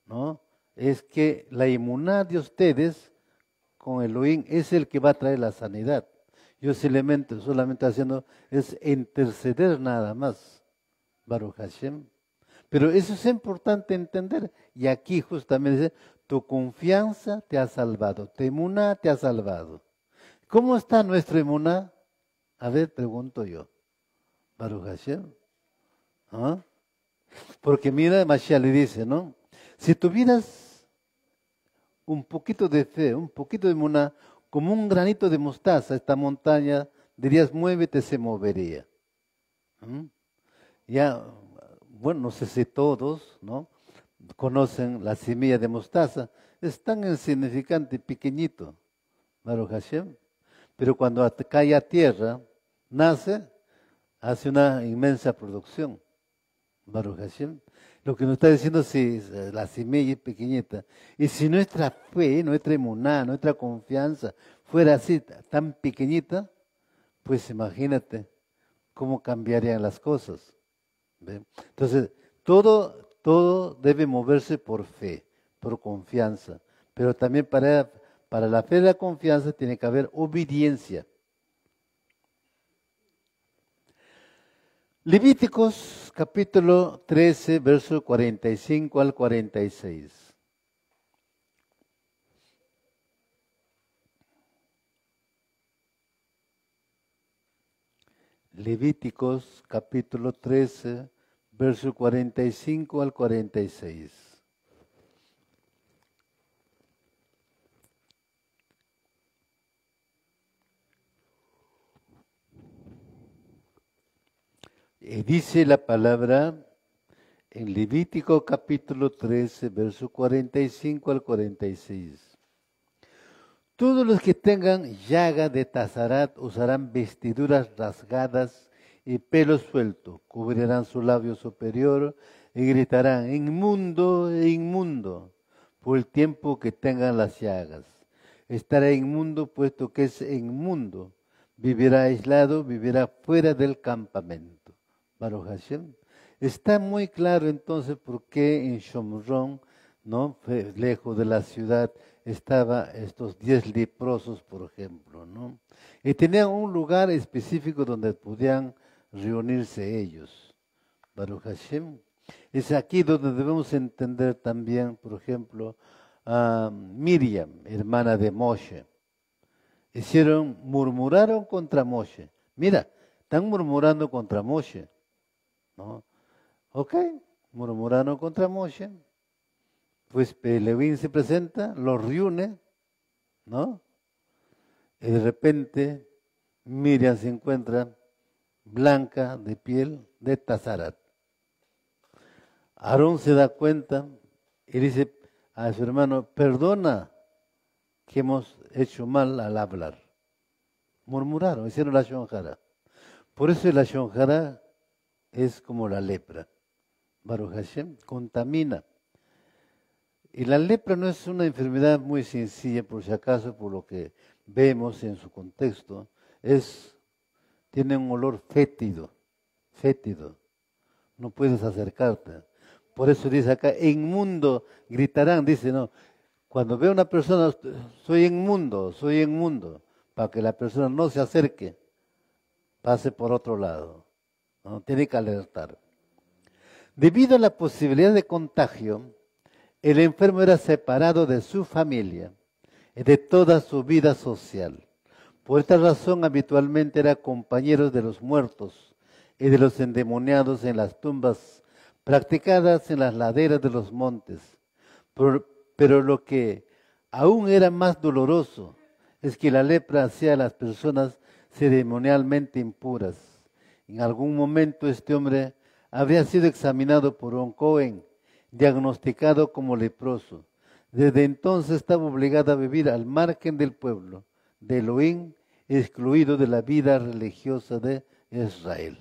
¿No? Es que la emuná de ustedes con Elohim es el que va a traer la sanidad. Yo solamente haciendo es interceder nada más. Baruch Hashem. Pero eso es importante entender. Y aquí justamente dice, tu confianza te ha salvado, tu emuná te ha salvado. ¿Cómo está nuestra emuná? A ver, pregunto yo. Baruch Hashem. ¿Ah? Porque mira, Mashiach le dice, ¿no? Si tuvieras un poquito de fe, un poquito de emuná, como un granito de mostaza, esta montaña, dirías, muévete, se movería. ¿Mm? Ya, bueno, no sé si todos, ¿no? Conocen la semilla de mostaza. Es tan insignificante, pequeñito, Baruch Hashem. Pero cuando cae a tierra, nace, hace una inmensa producción. Baruch Hashem. Lo que nos está diciendo es la semilla es pequeñita. Y si nuestra fe, nuestra emuná, nuestra confianza fuera así, tan pequeñita, pues imagínate cómo cambiarían las cosas. ¿Ve? Entonces, todo debe moverse por fe, por confianza. Pero también para la fe y la confianza tiene que haber obediencia. Levíticos capítulo 13, verso 45 al 46. Levíticos capítulo 13, verso 45 al 46. Dice la palabra en Levítico capítulo 13, verso 45 al 46. Todos los que tengan llaga de tazarat usarán vestiduras rasgadas y pelo suelto, cubrirán su labio superior y gritarán, inmundo, inmundo, por el tiempo que tengan las llagas. Estará inmundo puesto que es inmundo, vivirá aislado, vivirá fuera del campamento. Baruch Hashem. Está muy claro entonces por qué en Shomron, ¿no?, lejos de la ciudad, estaban estos 10 leprosos, por ejemplo, ¿no? Y tenían un lugar específico donde podían reunirse ellos. Baruch Hashem. Es aquí donde debemos entender también, por ejemplo, a Miriam, hermana de Moshe. Murmuraron contra Moshe. Mira, están murmurando contra Moshe, ¿no? Ok, murmuraron contra Moshe. Pues Levín se presenta, los reúne, ¿no? Y de repente Miriam se encuentra blanca de piel de Tazarat. Aarón se da cuenta y dice a su hermano, perdona que hemos hecho mal al hablar. Murmuraron, hicieron la shonjara. Por eso la shonjara es como la lepra. Baruch Hashem contamina. Y la lepra no es una enfermedad muy sencilla, por si acaso, por lo que vemos en su contexto. Tiene un olor fétido. No puedes acercarte. Por eso dice acá, inmundo, gritarán, dice, no. Cuando ve a una persona, soy inmundo, para que la persona no se acerque, pase por otro lado. ¿No? Tiene que alertar. Debido a la posibilidad de contagio, el enfermo era separado de su familia y de toda su vida social. Por esta razón, habitualmente era compañero de los muertos y de los endemoniados en las tumbas practicadas en las laderas de los montes. Pero lo que aún era más doloroso es que la lepra hacía a las personas ceremonialmente impuras. En algún momento este hombre habría sido examinado por un Cohen, diagnosticado como leproso. Desde entonces estaba obligado a vivir al margen del pueblo de Elohim, excluido de la vida religiosa de Israel.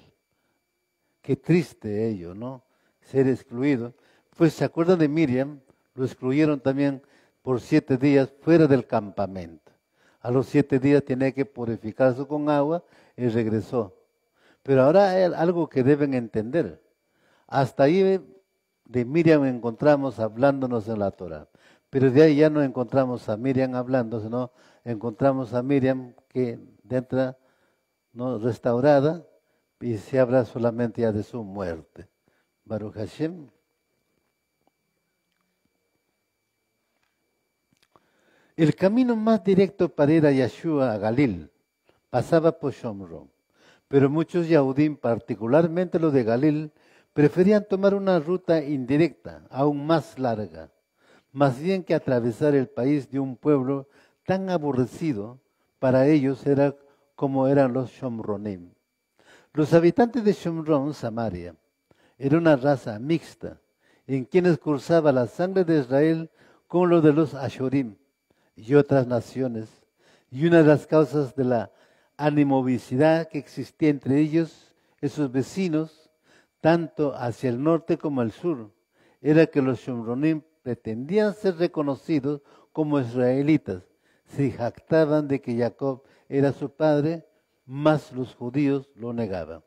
Qué triste ello, ¿no? Ser excluido. Pues se acuerdan de Miriam, lo excluyeron también por 7 días fuera del campamento. A los 7 días tenía que purificarse con agua y regresó. Pero ahora hay algo que deben entender. Hasta ahí de Miriam encontramos hablándonos en la Torah. Pero de ahí ya no encontramos a Miriam hablando, sino encontramos a Miriam que entra, ¿no?, restaurada, y se habla solamente ya de su muerte. Baruch Hashem. El camino más directo para ir a Yeshua, a Galil, pasaba por Shomron. Pero muchos Yahudim, particularmente los de Galil, preferían tomar una ruta indirecta, aún más larga, más bien que atravesar el país de un pueblo tan aborrecido. Para ellos era como eran los Shomronim. Los habitantes de Shomron, Samaria, era una raza mixta, en quienes cursaba la sangre de Israel con lo de los Ashorim y otras naciones. Y una de las causas de la animosidad que existía entre ellos, esos vecinos, tanto hacia el norte como al sur, era que los Shomronim pretendían ser reconocidos como israelitas. Se jactaban de que Jacob era su padre, mas los judíos lo negaban.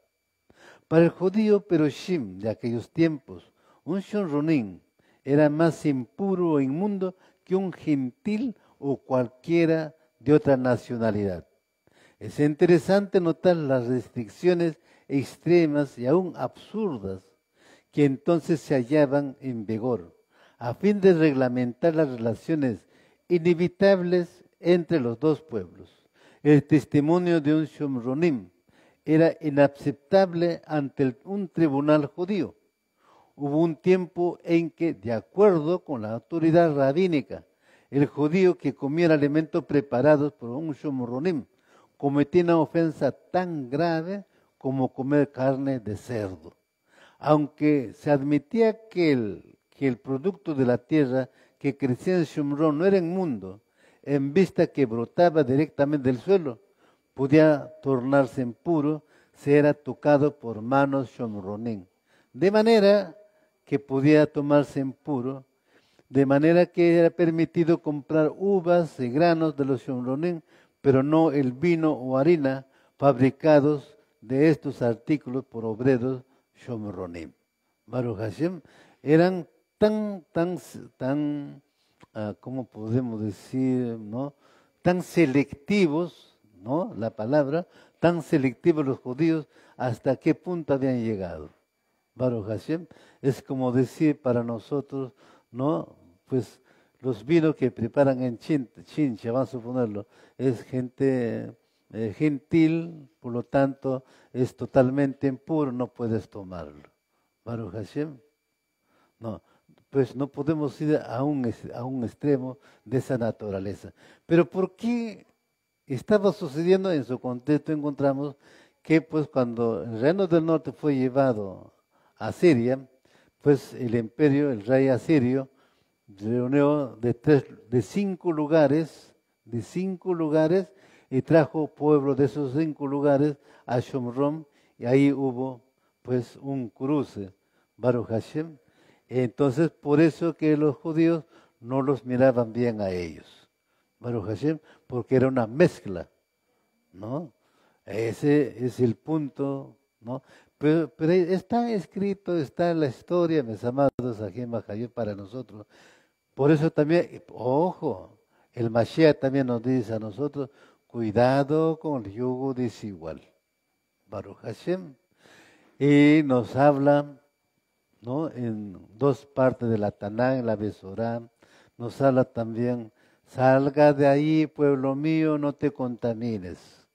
Para el judío Peroshim de aquellos tiempos, un Shomronim era más impuro o inmundo que un gentil o cualquiera de otra nacionalidad. Es interesante notar las restricciones extremas y aún absurdas que entonces se hallaban en vigor, a fin de reglamentar las relaciones inevitables entre los dos pueblos. El testimonio de un Shomronim era inaceptable ante un tribunal judío. Hubo un tiempo en que, de acuerdo con la autoridad rabínica, el judío que comiera alimentos preparados por un Shomronim cometía una ofensa tan grave como comer carne de cerdo. Aunque se admitía que el producto de la tierra que crecía en Shomrón no era inmundo, en vista que brotaba directamente del suelo, podía tornarse impuro si era tocado por manos shomronim. De manera que podía tomarse impuro, de manera que era permitido comprar uvas y granos de los shomronim, pero no el vino o harina fabricados de estos artículos por obreros shomronim. Baruch Hashem, eran tan, ¿cómo podemos decir, no? Tan selectivos, ¿no? La palabra, tan selectivos los judíos, hasta qué punto habían llegado. Baruch Hashem, es como decir para nosotros, ¿no? Pues los vinos que preparan en Chincha, vamos a suponerlo, es gente gentil, por lo tanto es totalmente impuro, no puedes tomarlo. Baruch Hashem, no, pues no podemos ir a un extremo de esa naturaleza. Pero ¿por qué estaba sucediendo? En su contexto encontramos que pues cuando el reino del norte fue llevado a Siria, pues el imperio, el rey asirio, reunió de cinco lugares, y trajo pueblo de esos 5 lugares a Shomrón, y ahí hubo pues un cruce, Baruch Hashem. Entonces por eso que los judíos no los miraban bien a ellos, Baruch Hashem, porque era una mezcla, ¿no? Ese es el punto, ¿no? Pero está escrito, está en la historia, mis amados, aquí en Majayot para nosotros. Por eso también, ojo, el Mashiach también nos dice a nosotros, cuidado con el yugo desigual. Baruch Hashem. Y nos habla, ¿no? En 2 partes de la Tanán, en la Besorá, nos habla también, salga de ahí, pueblo mío, no te contamines.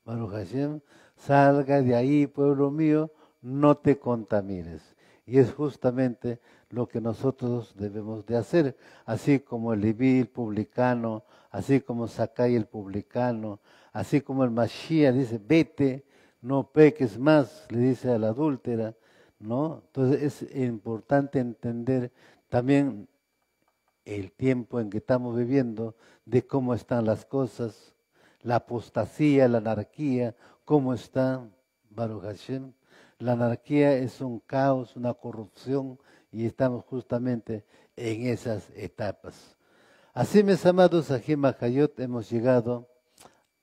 Baruch Hashem, salga de ahí, pueblo mío, no te contamines. Y es justamente lo que nosotros debemos de hacer, así como el Leví, el publicano, así como Sakai, el publicano, así como el Mashiach dice, vete, no peques más, le dice a la adúltera, ¿no? Entonces es importante entender también el tiempo en que estamos viviendo, de cómo están las cosas, la apostasía, la anarquía, cómo está, Baruch Hashem. La anarquía es un caos, una corrupción, y estamos justamente en esas etapas. Así, mis amados, aquí en Majayot hemos llegado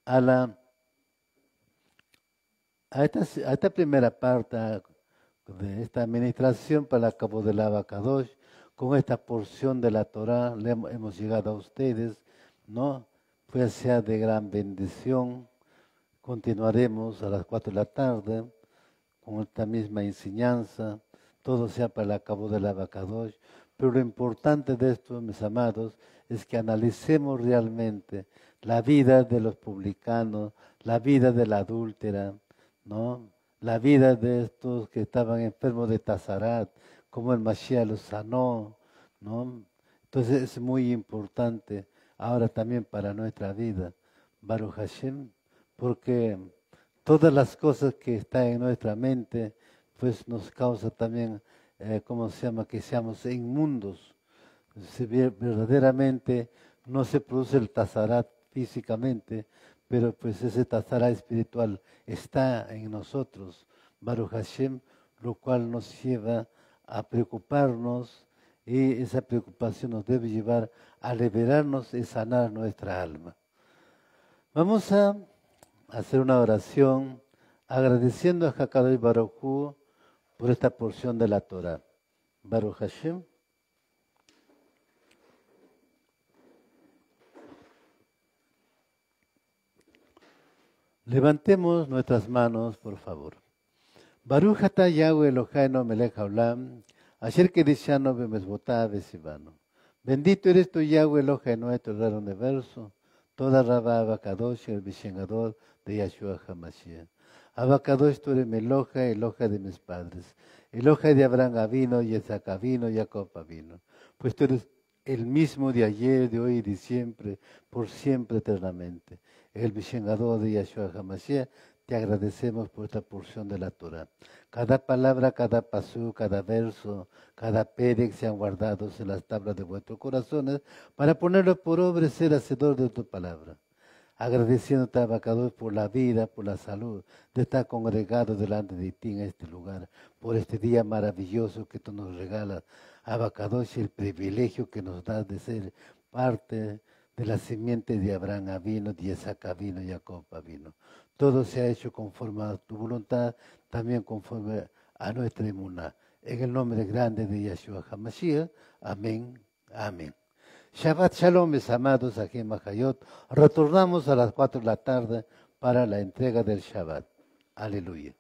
a esta primera parte de esta administración para el cabo de la Abacadosh. Con esta porción de la Torah hemos llegado a ustedes, ¿no? Pues sea de gran bendición. Continuaremos a las 4 de la tarde con esta misma enseñanza. Todo sea para el cabo de la Abacadosh. Pero lo importante de esto, mis amados, es que analicemos realmente la vida de los publicanos, la vida de la adúltera, ¿no? La vida de estos que estaban enfermos de Tazarat, como el Mashiach los sanó, ¿no? Entonces es muy importante ahora también para nuestra vida, Baruch Hashem, porque todas las cosas que están en nuestra mente, pues nos causa también, ¿cómo se llama?, que seamos inmundos. Si verdaderamente no se produce el Tazarat físicamente, pero pues ese Tazarat espiritual está en nosotros, Baruch Hashem, lo cual nos lleva a preocuparnos, y esa preocupación nos debe llevar a liberarnos y sanar nuestra alma. Vamos a hacer una oración agradeciendo a Hakadosh Baruj Hu por esta porción de la Torah. Baruch Hashem. Levantemos nuestras manos, por favor. Baruch ata Yahweh Eloheinu melech haolam, asher kedishanu bemezbotav vesivanu. Bendito eres tu Yahweh Eloheinu nuestro raro universo, toda Rabá Abacadosh, el visionador de Yahshua HaMashiach. Abacadosh, tú eres mi Eloja, Eloja de mis padres, Eloja de Abraham Avino, Isaac Avino, Jacob Avino. Pues tú eres el mismo de ayer, de hoy y de siempre, por siempre eternamente. El visionador de Yahshua HaMashiach, te agradecemos por esta porción de la Torah. Cada palabra, cada pasú, cada verso, cada pérez sean guardados en las tablas de vuestros corazones para ponerlo por obra y ser hacedor de tu palabra. Agradeciéndote, Abacadosh, por la vida, por la salud, de estar congregados delante de ti en este lugar, por este día maravilloso que tú nos regalas. Abacadosh, el privilegio que nos das de ser parte de la simiente de Abraham Avino, de Isaac Avino, Jacob Avino. Todo se ha hecho conforme a tu voluntad, también conforme a nuestra emuná. En el nombre grande de Yahshua HaMashiach. Amén. Amén. Shabbat Shalom, mis amados aquí en Mahayot. Retornamos a las 4 de la tarde para la entrega del Shabbat. Aleluya.